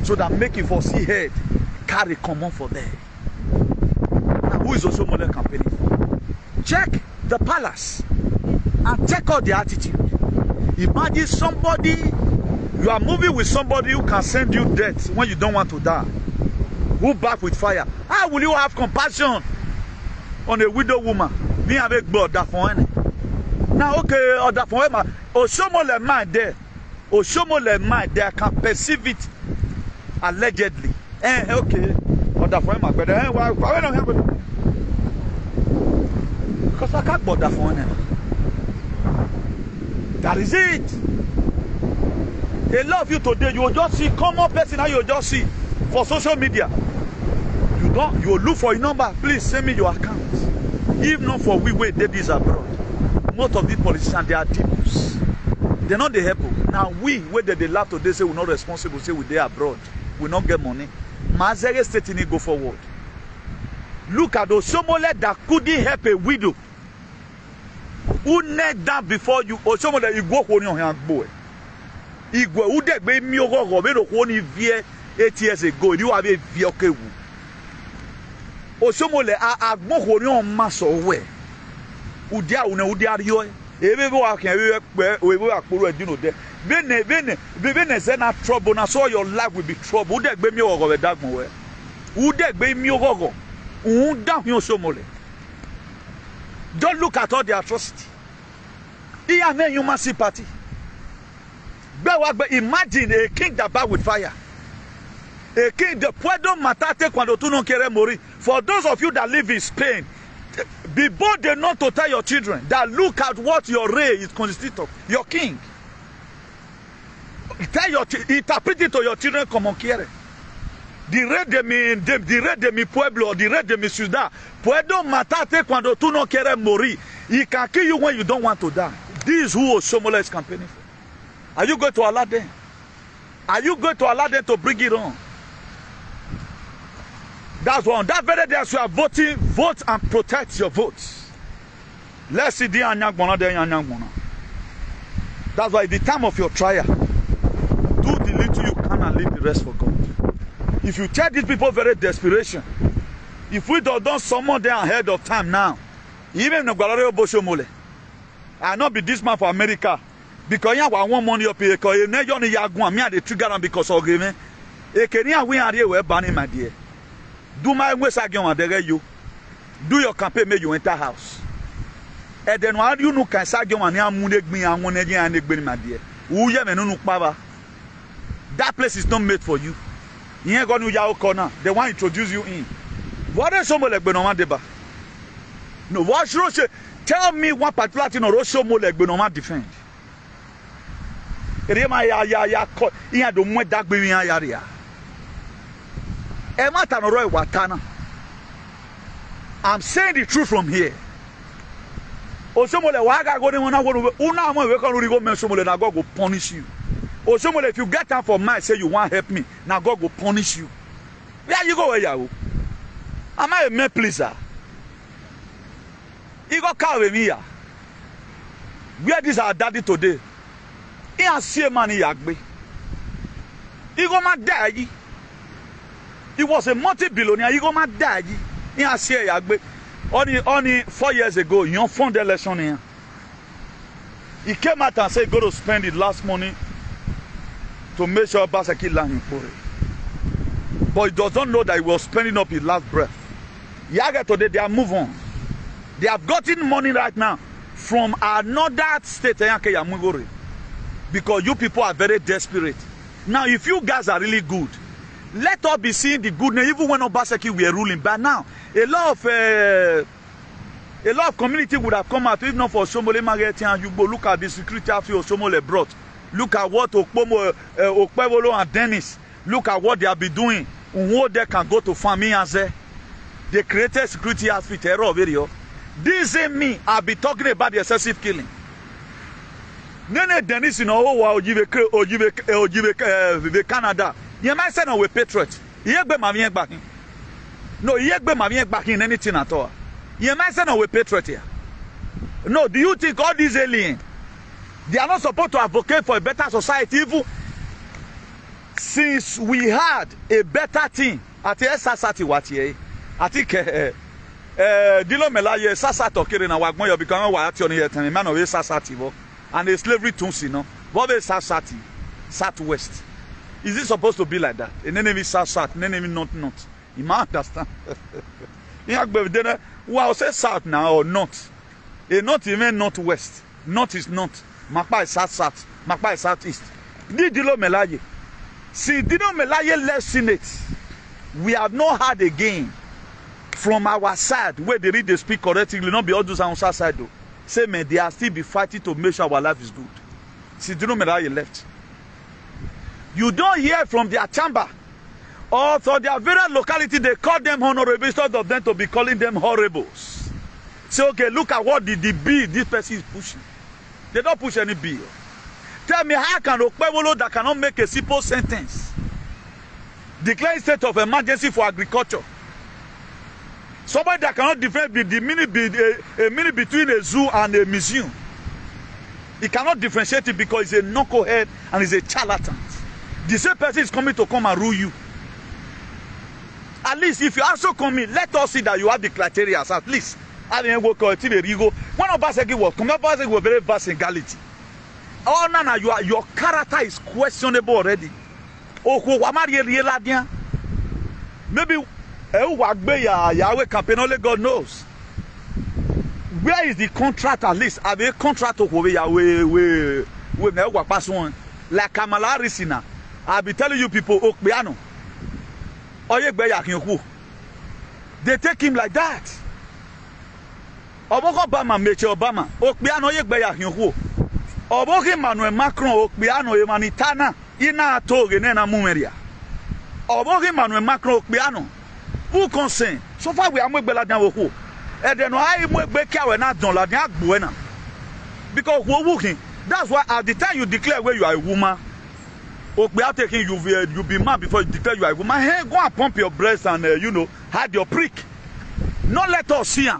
so that make it for see head carry common for there." Now, who is also more campaigning for? Check the palace and check out the attitude. Imagine somebody, you are moving with somebody who can send you death when you don't want to die. Who back with fire? How will you have compassion on a widow woman? Me avec blood that for any. Now, okay, other for him, Oshomole man there. Oshomole man there can perceive it allegedly. Okay, other for him, but why don't have it? Because I can't bother for him. That is it. They love you today. You will just see common person how you just see for social media. You look for a number. Please send me your account. If not for we wait, Davies abroad. Most of these politicians, they are devils. They're not the help. Now we, whether they laugh today, say we're not responsible, say we're there abroad, we not get money. Mazere state in go forward. Look at those Somole that couldn't help a widow. Who knelt down before you? Osomole you go on your hand boy. Igwe who deg be mi ogogo be no woni vie 8 years ago. You have a vie okewu. Osomole agbon woni on maso we. Udia una udia rio. Ebe wa kan we akporo edino de. Bene say na trouble na so your life will be trouble. Who deg be mi ogogo be dagbon we. Who deg be mi ogogo. Un down here Osomole. Don't look at all the atrocity. He has no human sympathy. Imagine a king that bow with fire. A king, the puedo matate cuando tú no quieres morir. For those of you that live in Spain, be bold enough to tell your children that look at what your rey is consistent of. Your king. Interpret it to your children como quiere. The rey de mi pueblo, the rey de mi ciudad. Puedo matarte cuando tú no quieres morir. He can kill you when you don't want to die. This is who Osomole is campaigning for. Are you going to allow them? Are you going to allow them to bring it on? That's one. That very day as you are voting, vote and protect your votes. Let's see the Anyangbona there, Anyangbona. That's why the time of your trial, do the little you can and leave the rest for God. If you check these people very desperation, if we don't summon them ahead of time now, even no Ighodaro Ogie, I not be this man for America because you want money up here because you need ya go me the trigger them because of me. E Kenya we are here we banning my dear. Do my way again and you. Do your campaign make you enter house. And then why you no can say and ya muneg me and one and egbe my dear. Who ye me no power. That place is not made for you. You ain't going to your corner. They want to introduce you in. What is someone like Benoma Deba? No, what should say? Tell me one particular thing or show more like Benoma defend. Ya do mo dag be yan area. E mata no roy watana. I'm saying the truth from here. Osomole wa ga go ni wona go una mo we kan ri go men somole na God go punish you. Osomole if you get time for mind say you want help me, now God go punish you. Where you go where you? Am I a man pleaser? He go carry me here. Where this our daddy today? He has seen money yagbe. He go ma die. He was a multi-billionaire. He go ma die. He has seen yagbe. Only 4 years ago, you fund the election here. He came out and said he go to spend his last money to make sure Basaki land him for it. But he does not know that he was spending up his last breath. Yaga today, they are move on. They have gotten money right now from another state because you people are very desperate. Now, if you guys are really good, let us be seeing the goodness. Even when Obaseki were ruling, but now a lot of community would have come out, if not for Osomole Marketing, and you go look at the security after Osomole brought. Look at what Okpebolo and Dennis. Look at what they have been doing. What they can go to farming and say they created security outfit error video. This ain't me. I'll be talking about the excessive killing. Nene Dennis in Ojive Canada. You might say no we patriot. Yegbe mavien back in. No, yegbe mavien back in anything at all. You might say no we patriot here. No, do you think all these aliens they are not supposed to advocate for a better society even since we had a better thing at the SSAT what here? I think Dilo Melaye Sasato Kirina Wagmoyo become what on here and man of Sasati and the slavery tools, you know. What is Sasati? Southwest. Is it supposed to be like that? An enemy Sasat, an enemy not. You might understand. Wow, say south now or not. Not even northwest. North is north. Makpa is south. Makpa is southeast. Didilo Melaye. See, Dino Melaye left Senate. We have not had again from our side where they read they speak correctly, not be all those on our side though. Say, man, they are still be fighting to make sure our life is good. See, Dino Melaye left. You don't hear from their chamber or from their various locality, they call them honorable instead of them to be calling them horribles. Say, okay, look at what the bill this person is pushing. They don't push any bill. Tell me, how can Okpebolo that cannot make a simple sentence declare a state of emergency for agriculture? Somebody that cannot differentiate a meaning between a zoo and a museum. He cannot differentiate it because he's a knucklehead and he's a charlatan. The same person is coming to come and rule you. At least if you also come in, let us see that you have the criteria. At least. I didn't work on it. One of us was very vast in Gality. Oh, no, your character is questionable already. Oh, maybe Yahweh campaign, only God knows. Where is the contract at least? Have a contract with Yahweh like Kamala Risina? I'll be telling you people, Okbeano. They take him like that. Obama, Meche Obama, Okbeano Yekbeya. Oboke Manuel Macron, Okbeano, Emanitana, Ina Toge, Nena Mumeria. Oboke Manuel Macron, Okbeano. Who concern? So far we are more better than who. And then I make Beka and not done like Buena. Because we're working. That's why at the time you declare where you are a woman, Okbea taking you be mad before you declare you are a woman. Hey, go and pump your breast and hide your prick. Not let us see her.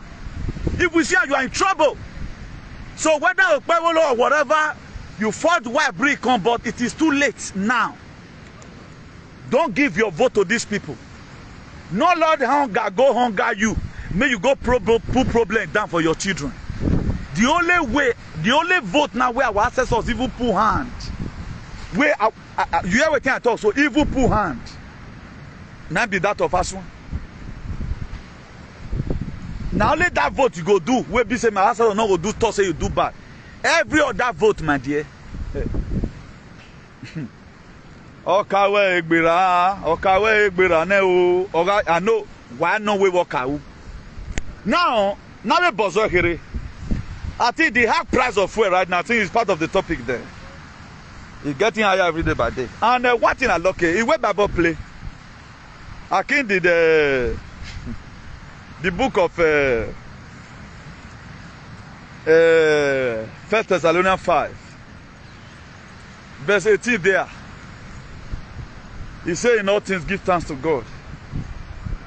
If we see her, you are in trouble. So whether Okpebolo or whatever, you fought white brick on, but it is too late now. Don't give your vote to these people. No Lord hunger, go hunger you. May you go put problem down for your children. The only way, the only vote now where our ancestors even put hand. Where you hear what I talk, so evil put hand. Now be that of us one. Now only that vote you go do. Where be say my ancestors not go do talk say you do bad. Every other vote, my dear. Okawe Egbira ne o. I know why no we work out. Now we bozo here. I think the high price of fuel right now, I think is part of the topic there. It's getting higher every day by day. And one thing I look at, it went Bible play. I think the book of 1 Thessalonians 5, verse 18 there. He said in all things give thanks to God,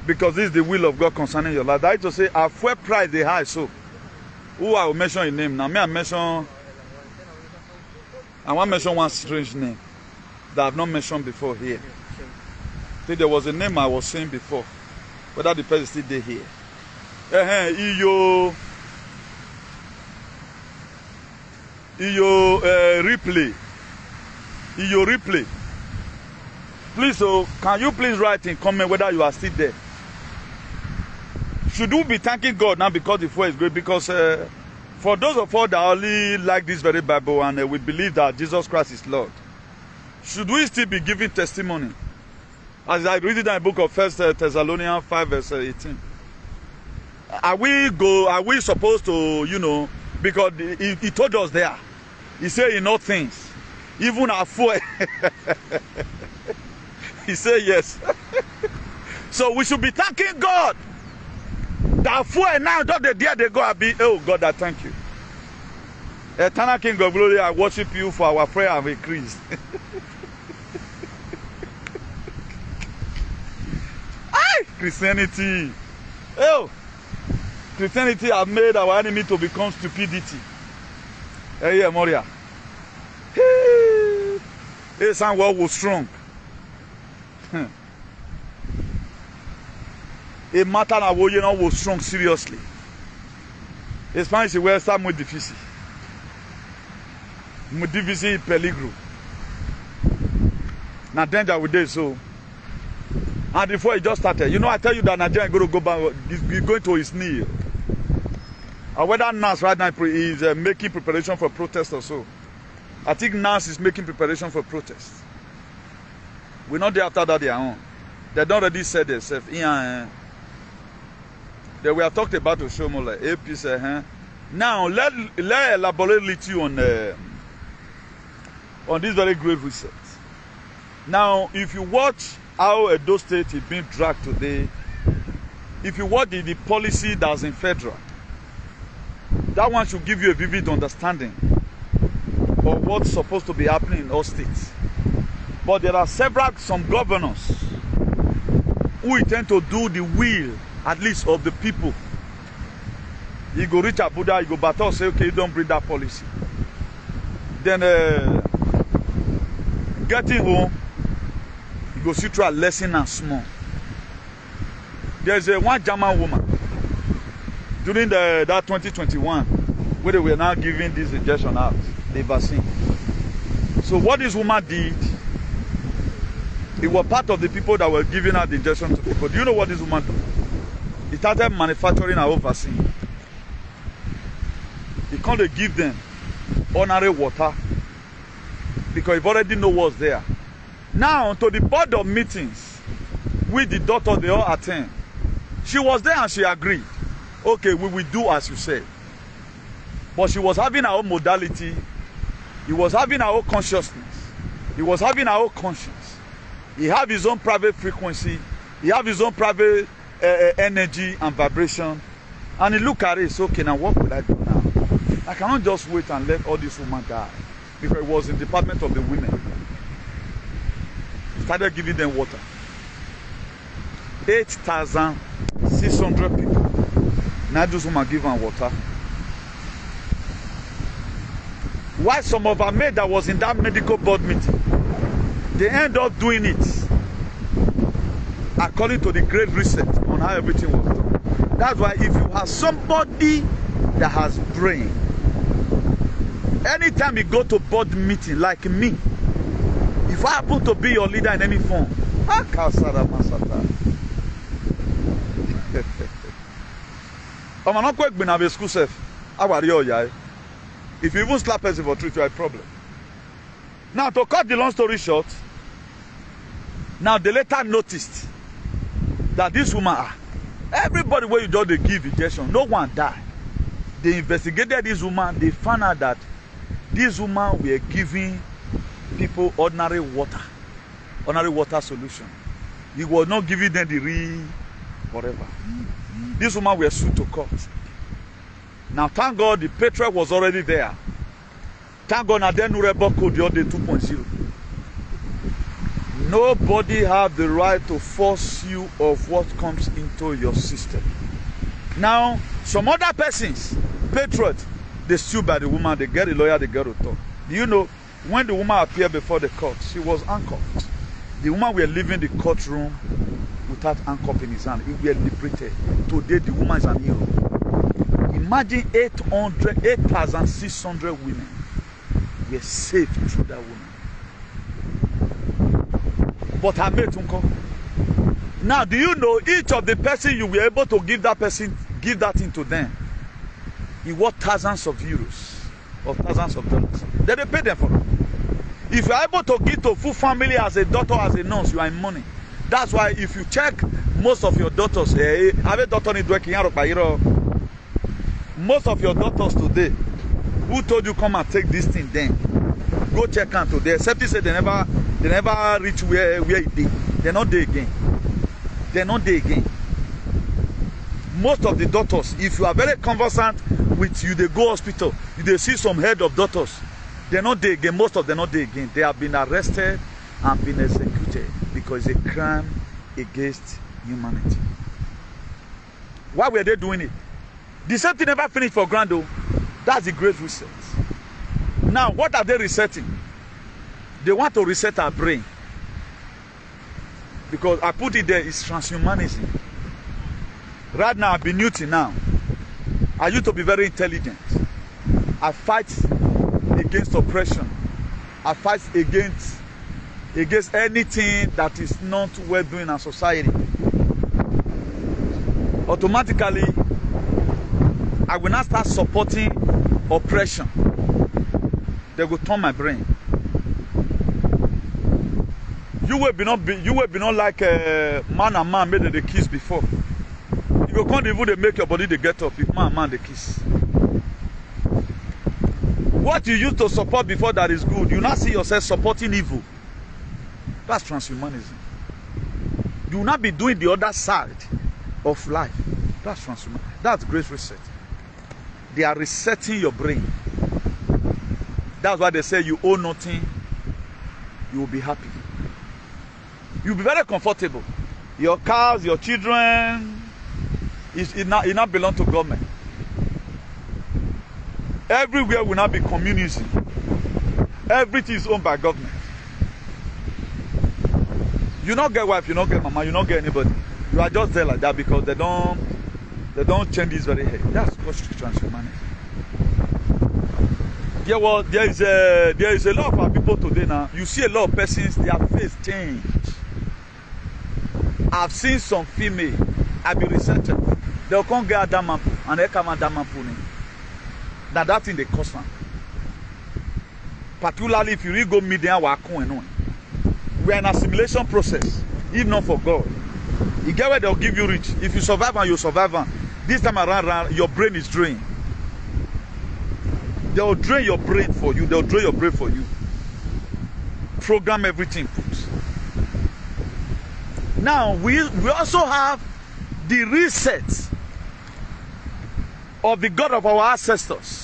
because this is the will of God concerning your life. That is to say, our fuel price is high, so who I will mention his name now? I want to mention one strange name that I have not mentioned before here. I think there was a name I was saying before, whether the person is still there here. Replay. Please, can you please write in comment whether you are still there? Should we be thanking God now because the fuel is great? Because for those of us that only like this very Bible and we believe that Jesus Christ is Lord, should we still be giving testimony? As I read it in the book of 1 Thessalonians 5 verse 18. Are we supposed to, because he told us there. He said in all things, even our fuel. He said yes. So we should be thanking God. That fuel now, don't the day they go and be, oh God, I thank you. Eternal King of Glory, I worship you for our prayer and increase. Christianity. Oh, Christianity has made our enemy to become stupidity. Hey, Moria. Hey, some world was strong. A matter na wo was strong seriously. Spanish where está muy difícil. Muy difícil peligro. Na danger with this so. And before it just started, I tell you that Nigeria is going to go back, he's going to his knee. Or whether NAS right now is making preparation for protest or so. I think NAS is making preparation for protest. We're not there after that they are on. They don't already said themselves. They were talked about to show more like APC. Now let elaborate little on this very great research. Now, if you watch how Edo State is being dragged today, if you watch the policy that's in federal, that one should give you a vivid understanding of what's supposed to be happening in all states. But there are some governors who intend to do the will, at least of the people. You go reach Abuja, you go battle, say, okay, you don't bring that policy. Then getting home, you go see through a lesson and small. There's one German woman during that 2021 where they were now giving this injection out, the vaccine. So what this woman did, it was part of the people that were giving out the injection to people. Do you know what this woman did? He started manufacturing her own vaccine. He can't give them ordinary water because he already know what's there. Now, to the board of meetings with the daughter they all attend, she was there and she agreed. Okay, we will do as you said. But she was having her own modality. He was having her own consciousness. He was having her own conscience. He have his own private frequency. He have his own private energy and vibration. And he look at it, so okay, now what will I do now? I cannot just wait and let all these women die. Because it was in the department of the women. He started giving them water. 8,600 people. Now those women give them water. Why some of our maid that was in that medical board meeting, they end up doing it according to the great research on how everything was done. That's why if you have somebody that has brain, anytime you go to board meeting like me, if I happen to be your leader in any form, if you even slap person for truth, you are a problem. Now, to cut the long story short, now they later noticed that this woman, everybody where you do they give injection, no one died. They investigated this woman, they found out that this woman were giving people ordinary water solution. He was not giving them the real whatever. This woman were sued to court. Now, thank God the Petro was already there. Thank God now then Nuremberg Code the other 2.0. Nobody have the right to force you of what comes into your system. Now, some other persons, patriots, they sued by the woman, they get a lawyer, they get a talk. Do you know, when the woman appeared before the court, she was handcuffed. The woman were leaving the courtroom without handcuff in his hand. He were liberated. Today, the woman is an hero. Imagine 8,600 women were saved through that woman. But I made uncle. Now, do you know each of the person you were able to give that person, give that into them? It was thousands of euros or thousands of dollars. Then they pay them for it. If you are able to give to full family as a daughter, as a nurse, you are in money. That's why if you check most of your daughters, have a daughter in most of your daughters today, who told you come and take this thing then? Go check out today. Except you say they never reach where it did. They're not there again. They're not there again. Most of the daughters, if you are very conversant with you, they go hospital, they see some head of daughters, they're not there again. Most of them not there again. They have been arrested and been executed because it's a crime against humanity. Why were they doing it? The same thing never finished for grand though. That's the great reset. Now, what are they resetting? They want to reset our brain. Because I put it there, it's transhumanism. Right now, I've been Newton now. I used to be very intelligent. I fight against oppression. I fight against anything that is not well doing in our society. Automatically, I will not start supporting oppression. They will turn my brain. You will be not like a man and man made the kiss before. You can't even they make your body they get up if man and man they kiss. What you used to support before that is good, you now see yourself supporting evil. That's transhumanism. You will not be doing the other side of life. That's transhumanism. That's great reset. They are resetting your brain. That's why they say you owe nothing, you will be happy. You'll be very comfortable. Your cars, your children, it not belong to government. Everywhere will not be communism. Everything is owned by government. You not get wife, you not get mama, you not get anybody. You are just there like that because they don't change this very head. That's what transhumanism. Yeah, well, there is a lot of our people today now. You see a lot of persons, their face change. I've seen some female, I've been researching. They'll come get a damapu and they come a damapu. Now that thing they cost them. Particularly if you really go media, we are in a simulation process, if not for God. You get where they'll give you rich. If you survive and you survive, this time around your brain is drained. They'll drain your brain for you. They'll drain your brain for you. Program everything. Now, we also have the reset of the God of our ancestors.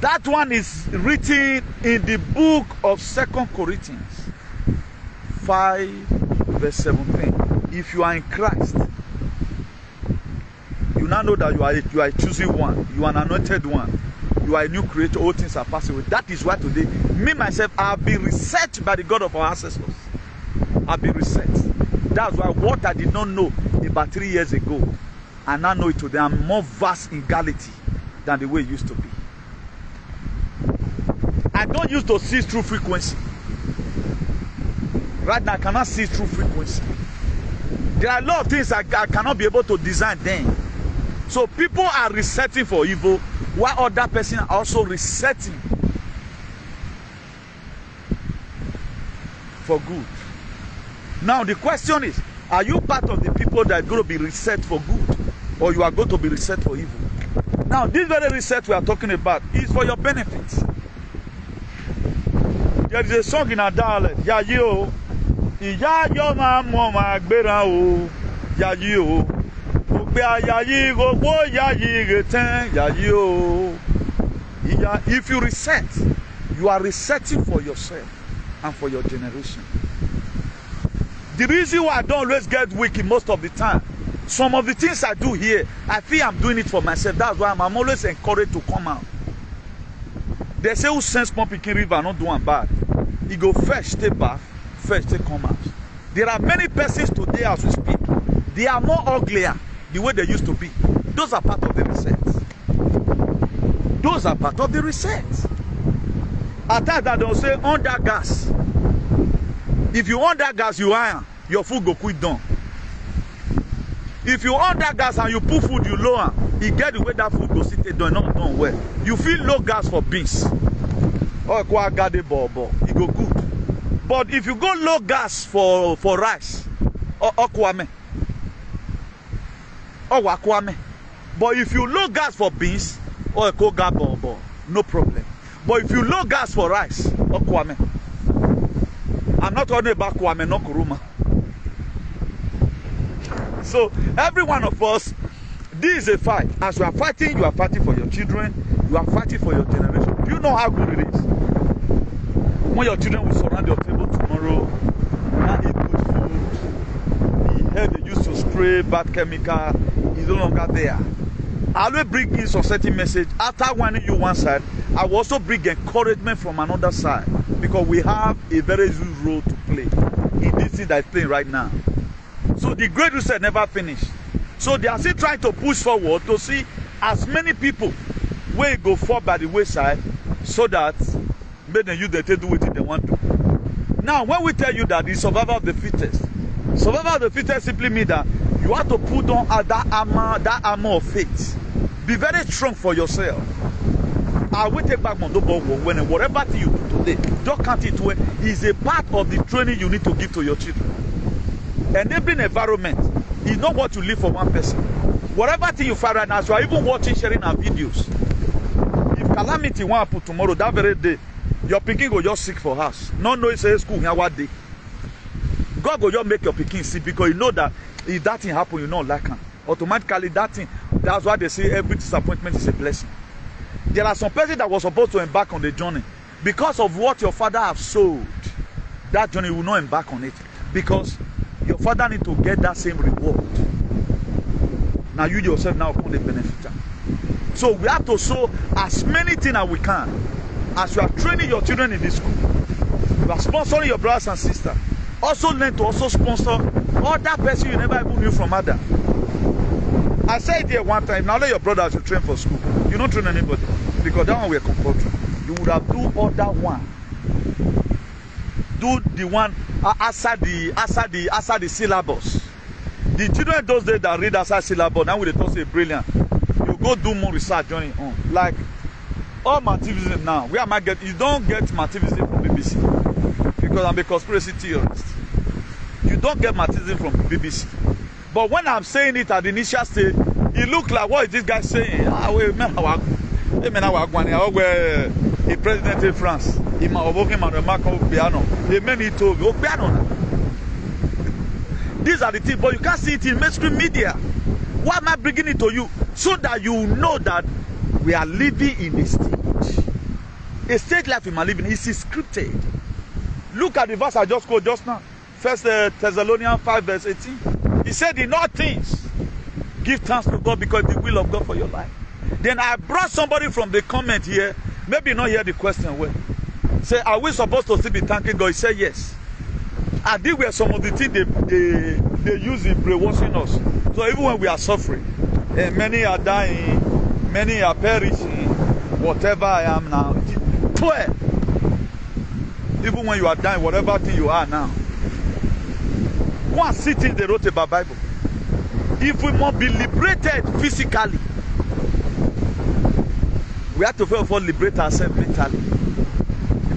That one is written in the book of 2 Corinthians 5 verse 17. If you are in Christ, you now know that you are a choosing one. You are an anointed one. You are a new creator. All things are passing away. That is why today, me myself, I have been reset by the God of our ancestors. I've been reset. That's why what I did not know about 3 years ago, I now know it today. I'm more vast in Galilee than the way it used to be. I don't used to see through frequency. Right now, I cannot see through frequency. There are a lot of things I cannot be able to design then. So people are resetting for evil, while other person are also resetting for good. Now the question is, are you part of the people that are going to be reset for good, or you are going to be reset for evil? Now this very reset we are talking about is for your benefit. There is a song in our dialect, Yayi o, Iya yo ma mo ma gbera o, Yayi o, Ogbe ayayi go yayi reten, Yayi o. If you reset, you are resetting for yourself and for your generation. The reason why I don't always get weak in most of the time, some of the things I do here, I feel I'm doing it for myself. That's why I'm always encouraged to come out. They say who sends pumping river not doing bad. He go fetch, take bath, fetch, take come out. There are many persons today as we speak. They are more uglier the way they used to be. Those are part of the reset. Those are part of the reset. At times that they'll say under gas. If you under gas, you iron, your food go quick down. If you under gas and you put food, you lower, you get the way that food go sit down, not done well. You feel low gas for beans. Or it go good. But if you go low gas for rice, or kwame, or wakwame. But if you low gas for beans, or go gabo, no problem. But if you low gas for rice, or kwame. I'm not talking about kwame, no kuruma. So every one of us, this is a fight. As you are fighting for your children, you are fighting for your generation. Do you know how good it is? When your children will surround your table tomorrow, and eat good food, the air they used to spray bad chemical is no longer there. I will bring in some certain message. After warning you one side, I will also bring encouragement from another side, because we have a very huge role to play in this thing that is playing right now. So the great reset never finished. So they are still trying to push forward to see as many people will go fall by the wayside, so that make them use the to do what they want to. Now, when we tell you that the survival of the fittest simply means that you have to put on that armor of faith, Be very strong for yourself. I will take back Mondo when whatever thing you do today, don't count it away. Is a part of the training you need to give to your children. Enabling environment is not what you live for one person. Whatever thing you find right now, so you are even watching, sharing our videos. If calamity won't happen tomorrow, that very day, your pikin go just sick for house. No, it's a school here what day. God go just make your pikin sick because you know that if that thing happen, you know like him. Automatically that thing, that's why they say every disappointment is a blessing. There are some persons that were supposed to embark on the journey. Because of what your father have sowed, that journey will not embark on it. Because your father need to get that same reward. Now you yourself now upon the benefit. So we have to sow as many things as we can. As you are training your children in this school, you are sponsoring your brothers and sisters. Also learn to also sponsor other person you never even knew from Adam. I said there one time, now let your brothers you train for school. You don't train anybody. Because that one we are compulsory. You would have do other one. Do the one outside the syllabus. The children those days that read outside syllabus, now we don't say brilliant. You go do more research journey on. Like all materialism now, where am I get? You don't get materialism from BBC because I'm a conspiracy theorist. You don't get materialism from BBC. But when I'm saying it at the initial stage, it looks like what is this guy saying? A president in France, he might have working on the Macron piano. He many told me, piano. These are the things, but you can't see it in mainstream media. Why am I bringing it to you? So that you know that we are living in a stage. A stage life we are living is scripted. Look at the verse I just quoted just now. 1 Thessalonians 5 verse 18. He said, in all things, give thanks to God because it's the will of God for your life. Then I brought somebody from the comment here, maybe not hear the question well. Say, are we supposed to still be thanking God? He said, yes. And these were some of the things they use in brainwashing us. So even when we are suffering, and many are dying, many are perishing, whatever I am now. 12. Even when you are dying, whatever thing you are now. Go and see things they wrote about Bible. If we must be liberated physically, we have to first of all liberate ourselves mentally.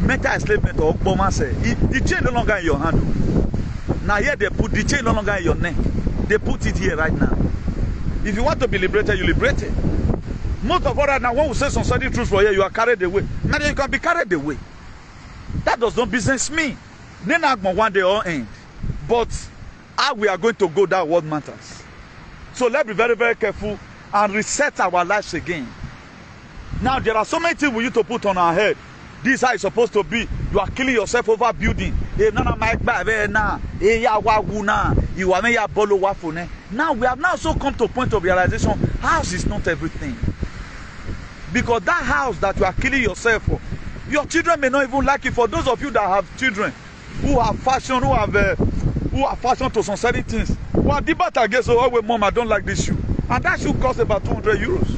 Mental enslavement or OPPON say, the chain no longer in your hand. Now here they put the chain no longer in your neck. They put it here right now. If you want to be liberated, you liberate it. Most of all right now, when we say some certain truths for here, you are carried away. Now you can be carried away. That does not business mean. Then one day all end. But how we are going to go, that what matters. So let's be very, very careful and reset our lives again. Now there are so many things we need to put on our head. This is how it's supposed to be. You are killing yourself over building. Now we have now so come to a point of realization, house is not everything. Because that house that you are killing yourself for, your children may not even like it. For those of you that have children who have fashion, who have fashion to some certain things, who are debate against, oh wait, mom, I don't like this shoe. And that shoe costs about 200 euros.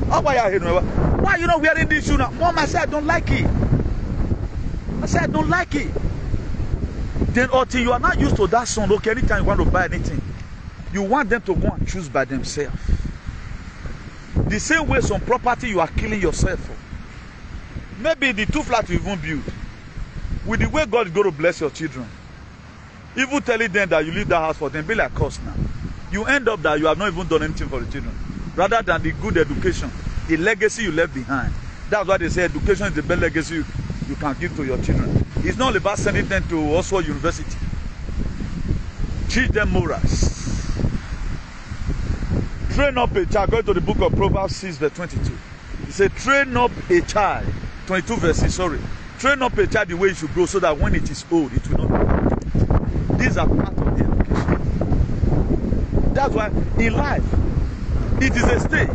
Oh, why are you not wearing this shoe now? Mom, I said I don't like it. I said I don't like it. Then until you are not used to that song, okay, anytime you want to buy anything, you want them to go and choose by themselves. The same way some property you are killing yourself for. Maybe the 2 flats you even build. With the way God is going to bless your children. Even telling them that you leave that house for them, be like cost now. You end up that you have not even done anything for the children. Rather than the good education, the legacy you left behind. That's why they say education is the best legacy you can give to your children. It's not about sending them to Oxford University. Teach them morals. Train up a child. Go to the book of Proverbs 6 verse 22. It says, train up a child. 22 verses, sorry. Train up a child the way it should grow so that when it is old, it will not be. These are part of the education. That's why in life, it is a stage.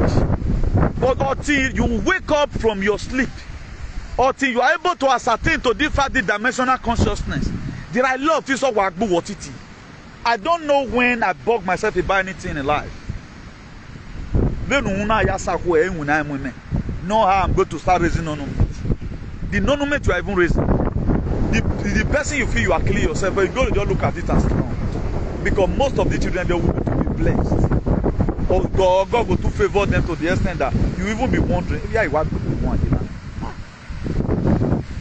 But until you wake up from your sleep, until you are able to ascertain to differ the dimensional consciousness, there are a lot of things of what I don't know when I bug myself about anything in life. Know how I'm going to start raising non-numbers. The non-numbers you are even raising. The person you feel you are killing yourself, but you go to just look at it as strong. Because most of the children they will be blessed. or God go to favor them to the extent that you even be wondering, yeah, what do you want?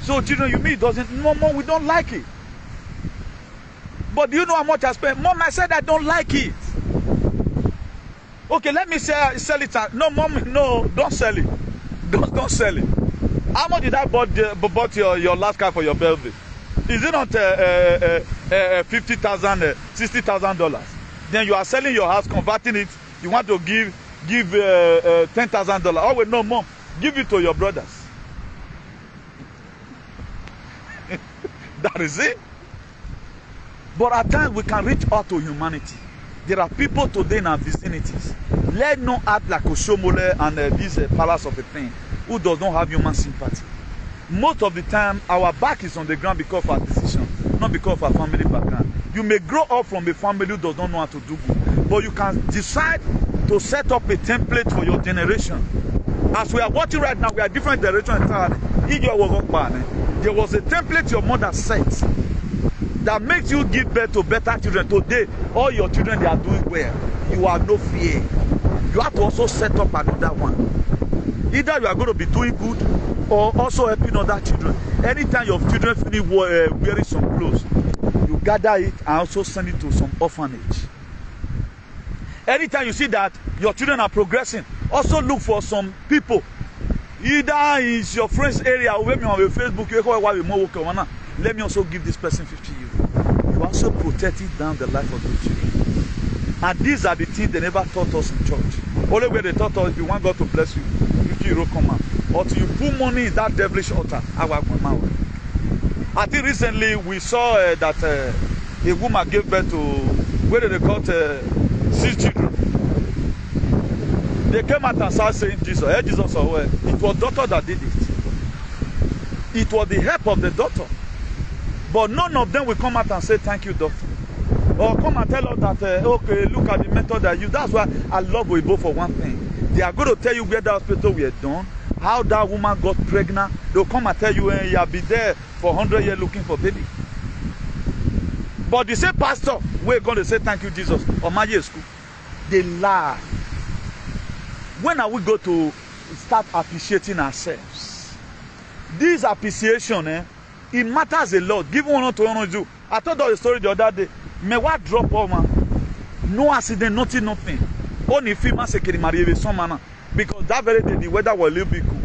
So children, you mean it doesn't, Mom, we don't like it. But do you know how much I spent? Mom, I said I don't like it. Okay, let me sell it. No, Mom, no, don't sell it. Don't sell it. How much did I bought your last car for your birthday? Is it not $50,000, $60,000? Then you are selling your house, converting it. You want to give $10,000. Oh wait, no, Mom, give it to your brothers. That is it. But at times we can reach out to humanity. There are people today in our vicinities. Let not act like Oshomole and this palace of a thing who does not have human sympathy. Most of the time, our back is on the ground because of our decision, not because of our family background. You may grow up from a family who does not know how to do good, but you can decide to set up a template for your generation. As we are watching right now, we are different generations entirely. There was a template your mother set that makes you give birth to better children. Today, all your children, they are doing well. You have no fear. You have to also set up another one. Either you are going to be doing good or also helping other children. Anytime your children finish wearing some clothes, you gather it and also send it to some orphanage. Anytime you see that your children are progressing, also look for some people. Either is your friend's area or maybe on your Facebook, let me also give this person 50 euros. You also protect it down the life of the children. And these are the things they never taught us in church. Only way they taught us, if you want God to bless you, 50 euros come out. Or till you put money in that devilish altar. I think recently we saw that a woman gave birth to, where did they call it, 6 children. They came out and started saying Jesus. Hey, Jesus, or it was daughter that did it. It was the help of the daughter. But none of them will come out and say, thank you, doctor. Or come and tell us that, okay, look at the method that you. That's why I love Weibo for one thing. They are going to tell you where the hospital we are done, how that woman got pregnant. They'll come and tell you, you'll be there for 100 years looking for baby. But the same pastor, we're going to say, thank you, Jesus, or my year school. They lie. When are we going to start appreciating ourselves? This appreciation, it matters a lot. Give one to one you. I told you the story the other day. Me what drop all man. No accident, nothing. Only female security some because that very day the weather was a little bit cool.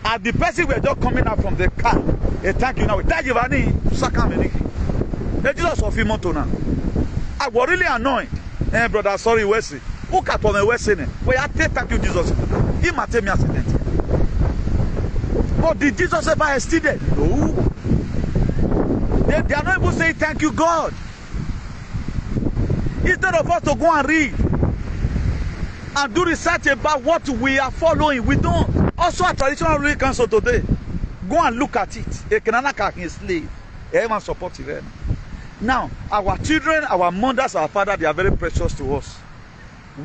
And the person were just coming out from the car. Thank you now. Thank you, Vani. The Jesus of him now. I was really annoyed. Brother, sorry, Wesley. Who can tell me Wesley? Where I thank you, Jesus. He might tell me accident. But did Jesus ever exceeded? No. They are not able to say thank you, God. Instead of us to go and read and do research about what we are following, we don't. Also, a traditional ruling council today, go and look at it. A Kananaka is slave. Everyone support it. Now, our children, our mothers, our fathers, they are very precious to us.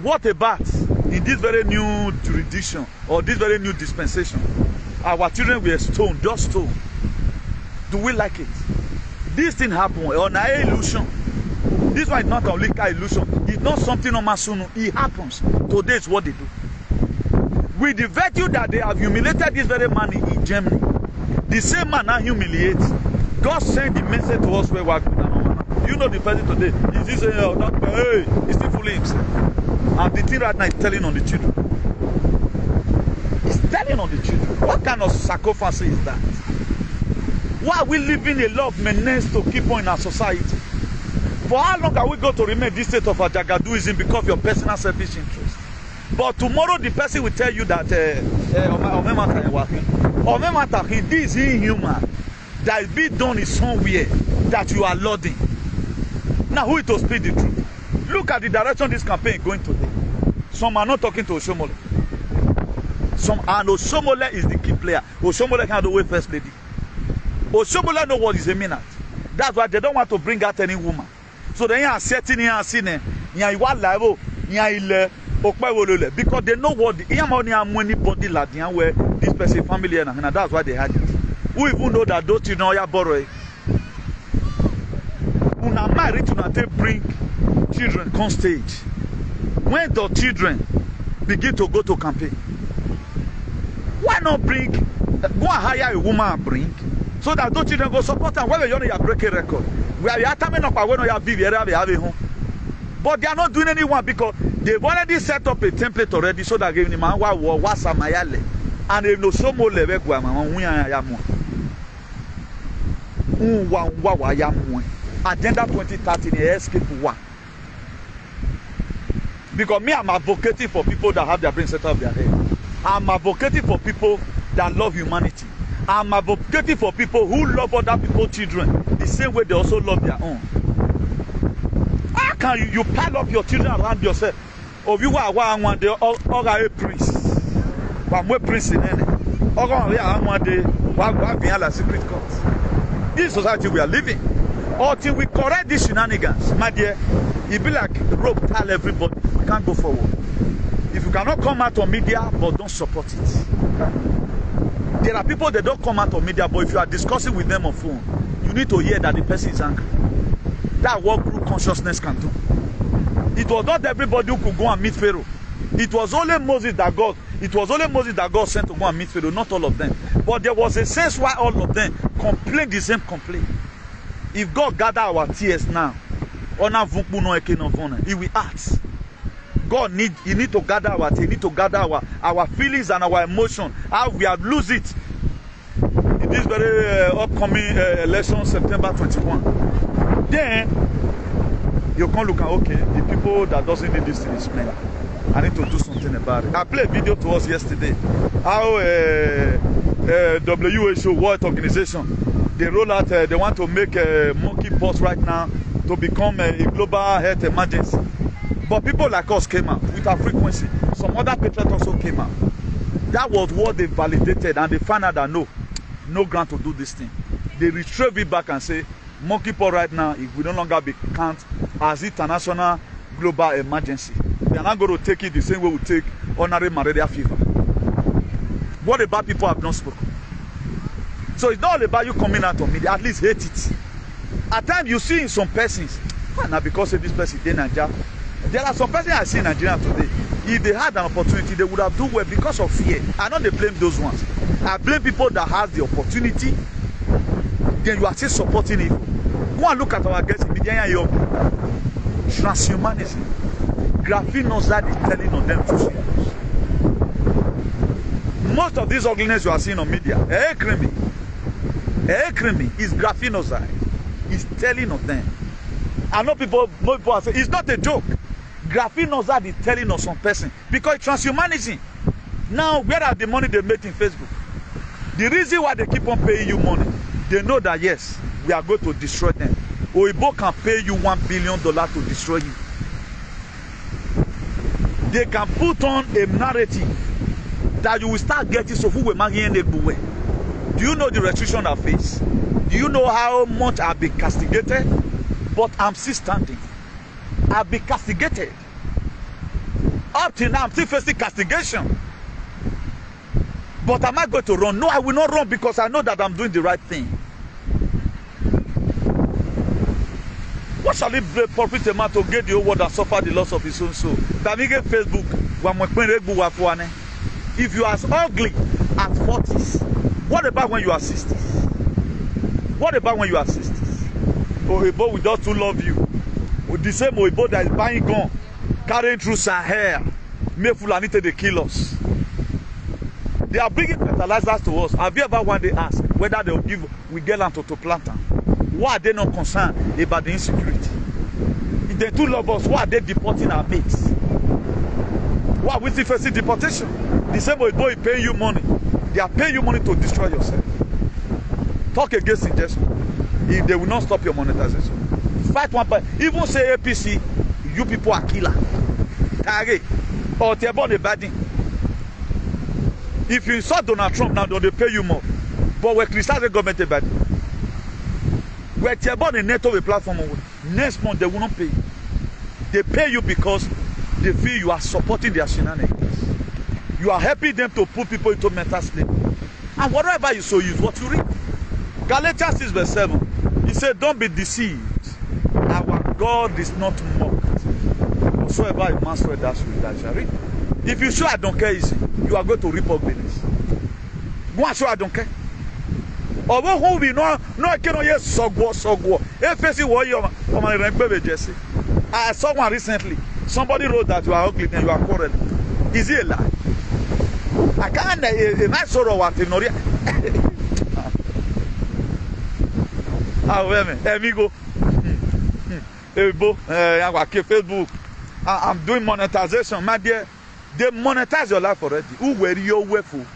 What about in this very new jurisdiction or this very new dispensation? Our children were stoned, just stoned. Do we like it? This thing happened on an illusion. This one is not a legal illusion. It's not something on Masunu. It happens. Today is what they do. With the virtue that they have humiliated this very man in Germany, the same man now humiliates. God sent the message to us where we are going. You know the person today. Is this hey, he's still fooling himself. And the thing right now is telling on the children. It's telling on the children. What kind of sarcophagus is that? Why are we living a lot of menace to keep on in our society? For how long are we going to remain this state of Ajagaduism because of your personal selfish interest? But tomorrow the person will tell you that this is inhuman. That is being done is somewhere that you are lauding. Now who is to speak the truth? Look at the direction this campaign is going today. Some are not talking to Oshomole. And Oshomole is the key player. Oshomole can do with first lady. Oshomole know what is aiming at. That's why they don't want to bring out any woman. So they are setting here and seeing because they know what anybody like where this person family and that's why they had it. Who even know that those children are borrowing? Una married to not bring children on stage. when the children begin to go to campaign, why not bring, go and hire a woman and bring, so that those children go support them. Whether you're breaking record, we are coming up when you have VV, but they are not doing anyone because they've already set up a template already, so that giving man what's a mayale, and they know so more level Agenda 2030 escape one. Because me, I'm advocating for people that have their brain set up their head. I'm advocating for people that love humanity. I'm advocating for people who love other people's children the same way they also love their own. How can you pile up your children around yourself? Of you are one day or a prince. But more prince in any. Or one day, one secret courts. This society we are living. Until we correct these shenanigans, my dear, it be like rope tell everybody. We can't go forward. If you cannot come out on media, but don't support it. There are people that don't come out on media, but if you are discussing with them on phone, you need to hear that the person is angry. That's what group consciousness can do. It was not everybody who could go and meet Pharaoh. It was only Moses that God. It was only Moses that God sent to go and meet Pharaoh, not all of them. But there was a sense why all of them complained the same complaint. If God gather our tears now, he will ask. God need to gather our tears, he need to gather our feelings and our emotion. How we have lose it in this very upcoming election, September 21. Then you can look at, okay, the people that doesn't need this thing is playing. I need to do something about it. I played a video to us yesterday. How WHO, World Organization, they roll out, they want to make monkeypox right now to become a global health emergency. But people like us came out with our frequency. Some other patriots also came out. That was what they validated, and they found out that no grant to do this thing. They retrieve it back and say, monkeypox right now, it will no longer be counted as international global emergency. They are not going to take it the same way we take ordinary malaria fever. What about people have not spoken? So it's not all about you coming out on media, at least hate it. At times you see in some persons, now because of this person in Nigeria, there are some persons I see in Nigeria today. If they had an opportunity, they would have done well because of fear. I don't blame those ones. I blame people that have the opportunity, then you are still supporting evil. Go and look at our guests in media here. Transhumanism. Graphene that is telling on them to see. Most of these organizations you are seeing on media, crime is graphene. It's telling of them. I know people are saying it's not a joke. Graphene is telling of some person because it's transhumanism. Now, where are the money they make in Facebook? The reason why they keep on paying you money, they know that yes, we are going to destroy them. Oibo can pay you $1 billion to destroy you. They can put on a narrative that you will start getting so who will marry. Do you know the restriction I face? Do you know how much I've been castigated? But I'm still standing. I've been castigated. Up till now, I'm still facing castigation. But am I going to run? No, I will not run because I know that I'm doing the right thing. What shall it profit a man to get the whole world and suffer the loss of his own soul? Facebook, if you are as ugly at 40s, what about when you are 60s? What about when you are 60s? Oibo will just to love you. With the same Oibo that is buying gun, carrying through Sahel, make Fulani they kill us. They are bringing fertilizers to us. Have you ever one day asked whether they will give we get land to plant them? Why are they not concerned about the insecurity? If they do love us, why are they deporting our mates? Why are we still facing deportation? The same Oibo is paying you money. They are paying you money to destroy yourself. Talk against injection. If they will not stop your monetization. Fight one part. Even say APC, you people are killer. Target. Or they're born a bad thing. If you insult Donald Trump now, they pay you more. But when criticize the government about it. When they're born a network a platform, next month they will not pay you. They pay you because they feel you are supporting their shenanigans. You are helping them to put people into mental slavery. And whatever you sow is what you reap. Galatians 6 verse 7. He said, don't be deceived. Our God is not mocked. whatsoever a man swear that shall reap. If you show I don't care easy, you are going to reap ugliness. Go and show I don't care. Although who we know cannot hear sogwo. I saw one recently. Somebody wrote that you are ugly and you are quarreling. Is it a lie? I can't a nice sorrow what in Noria. Amigo. Facebook. I'm doing monetization, my dear. They monetize your life already. Who were you for?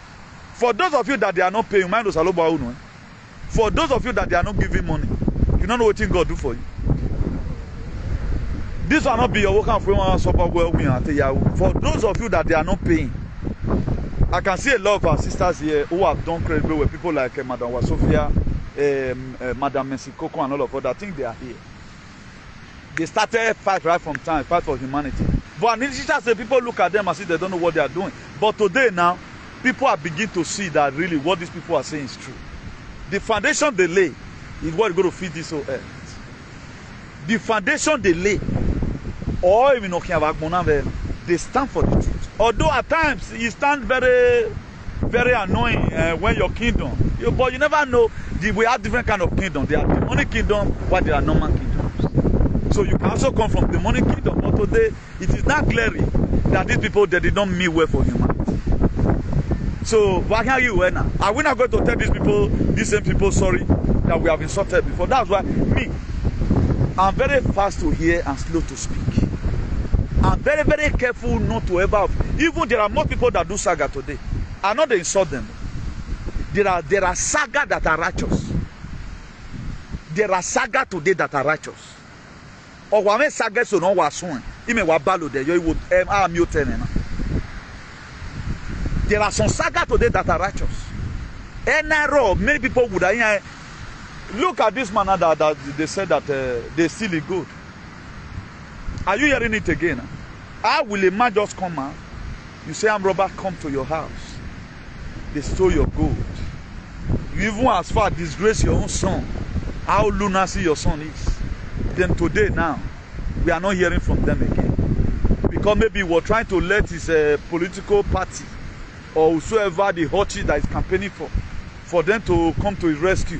For those of you that they are not paying, mind us alone. For those of you that they are not giving money, you don't know what God do for you. This will not be your work for For those of you that they are not paying, I can see a lot of our sisters here who have done credible with people like Madam Wasofia, Madam Mesikoko, and all of that. I think they are here. They started a fight right from time, fight for humanity. But initially, say people look at them and see they don't know what they are doing. But today now, people are beginning to see that really what these people are saying is true. The foundation they lay is what is going to feed this whole earth. The foundation they lay, or even they stand for the truth. Although at times it stands very, very annoying when your kingdom, but you never know. We have different kind of kingdom. There are demonic kingdom, while there are normal kingdoms. So you can also come from the demonic kingdom. But today it is not glaring that these people they did not mean well for humanity. So why are you here now? Are we not going to tell these same people, sorry that we have insulted before? That's why me, I'm very fast to hear and slow to speak. I'm very, very careful not to ever. Even there are more people that do saga today. I know they insult them. There are saga that are righteous. There are saga today that are righteous. Or when saga so no was soon. Ime wa balo de you would there are some saga today that are righteous. And many people would look at this man that they said that they steal it good. Are you hearing it again? How will a man just come out? You say, I'm robber, come to your house. They stole your gold. You even as far disgrace your own son. How lunacy your son is. Then today now, we are not hearing from them again. Because maybe we're trying to let his political party or whosoever the hottie that is campaigning for them to come to his rescue.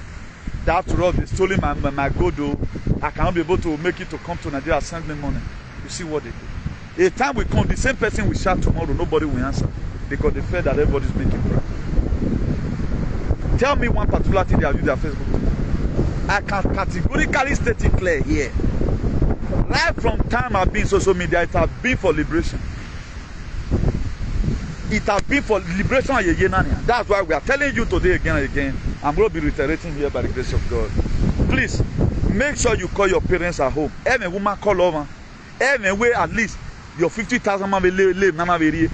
That after all, they stole my gold. I cannot be able to make it to come to Nigeria, send me money. You see what they do. A time will come, the same person will shout tomorrow, nobody will answer. Because they fear that everybody is making crap. Tell me one particular thing they have used their Facebook to. I can categorically state it clear here. Right from time I've been social media, it has been for liberation. It has been for liberation again. That's why we are telling you today again and again. I'm going to be reiterating here by the grace of God. Please, make sure you call your parents at home. Every woman call over. Every way at least your 50,000 man will live.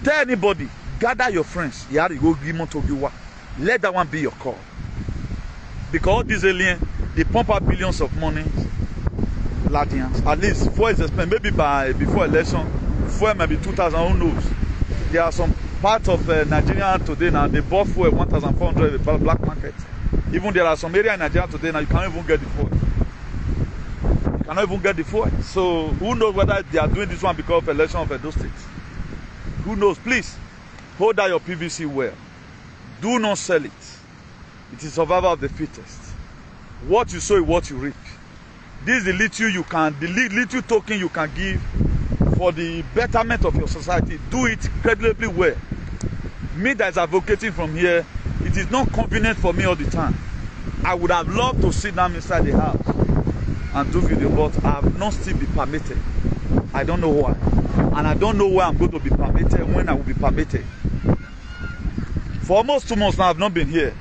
Tell anybody, gather your friends. Let that one be your call. Because all these aliens, they pump out billions of money. Latians, at least for expense, maybe before election, for maybe 2,000, who knows? There are some parts of Nigeria today now, they bought for 1,400 at the black market. Even there are some areas in Nigeria today now, you can't even get the fuel. You cannot even get the fuel. So who knows whether they are doing this one because of election of those states? Who knows? Please, hold out your PVC well. Do not sell it. It is survival of the fittest. What you sow is what you reap. This is the little token you can give for the betterment of your society. Do it credibly well. Me that is advocating from here, it is not convenient for me all the time. I would have loved to sit down inside the house and do video, but I have not still been permitted. I don't know why. And I don't know where I'm going to be permitted, when I will be permitted. For almost 2 months now, I have not been here.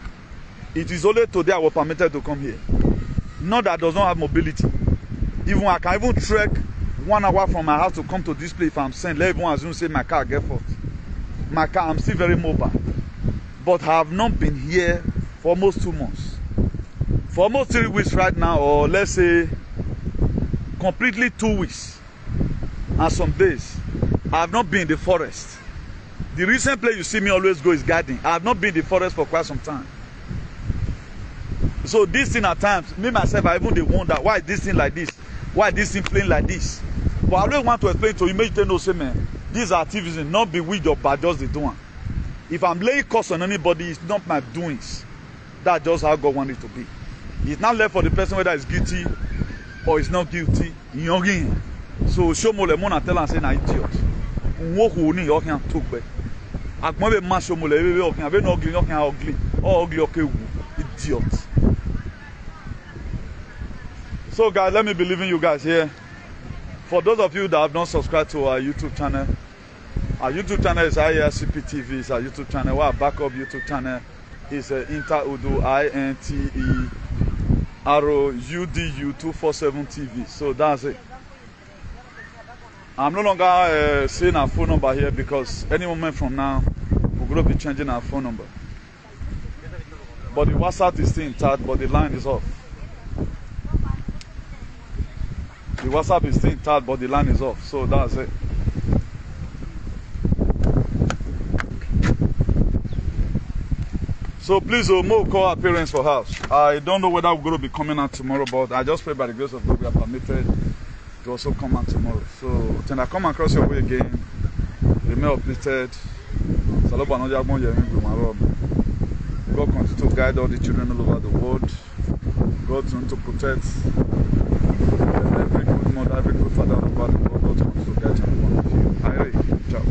It is only today I was permitted to come here. Not that I does not have mobility. Even I can even trek 1 hour from my house to come to this place if I'm sent. Let everyone assume say my car get fault. My car, I'm still very mobile. But I have not been here for almost 2 months. For almost 3 weeks right now, or let's say completely 2 weeks and some days, I have not been in the forest. The recent place you see me always go is garden. I have not been in the forest for quite some time. So this thing at times, me myself, I even wonder why this thing like this, why this thing playing like this. But I always want to explain to you, make you know, say, man, these are activism, not be with your bad, just the doing. If I'm laying curse on anybody, it's not my doings. That's just how God wants it to be. It's not left for the person whether it's guilty or it's not guilty. So show more lemon and tell and say na idiot. Who ni you can talk back. Agmobe man show more you can be ugly, you can ugly. Or ugly okay idiot. So guys, let me be leaving you guys here. For those of you that have not subscribed to our YouTube channel is IRCP TV. It's our YouTube channel. Our backup YouTube channel is Interudu INTERUDU 247 TV. So that's it. I'm no longer saying our phone number here because any moment from now we're going to be changing our phone number. But the WhatsApp is still intact, but the line is off. The WhatsApp is still intact, but the line is off. So that's it. So please, Mo, call our parents for house. I don't know whether we're going to be coming out tomorrow, but I just pray by the grace of God we are permitted to also come out tomorrow. So, when I come across your way again, remain uplifted. God continue to guide all the children all over the world. God continue to protect every good mother, every good father all over the world. God continue to guide every one of you. Ciao.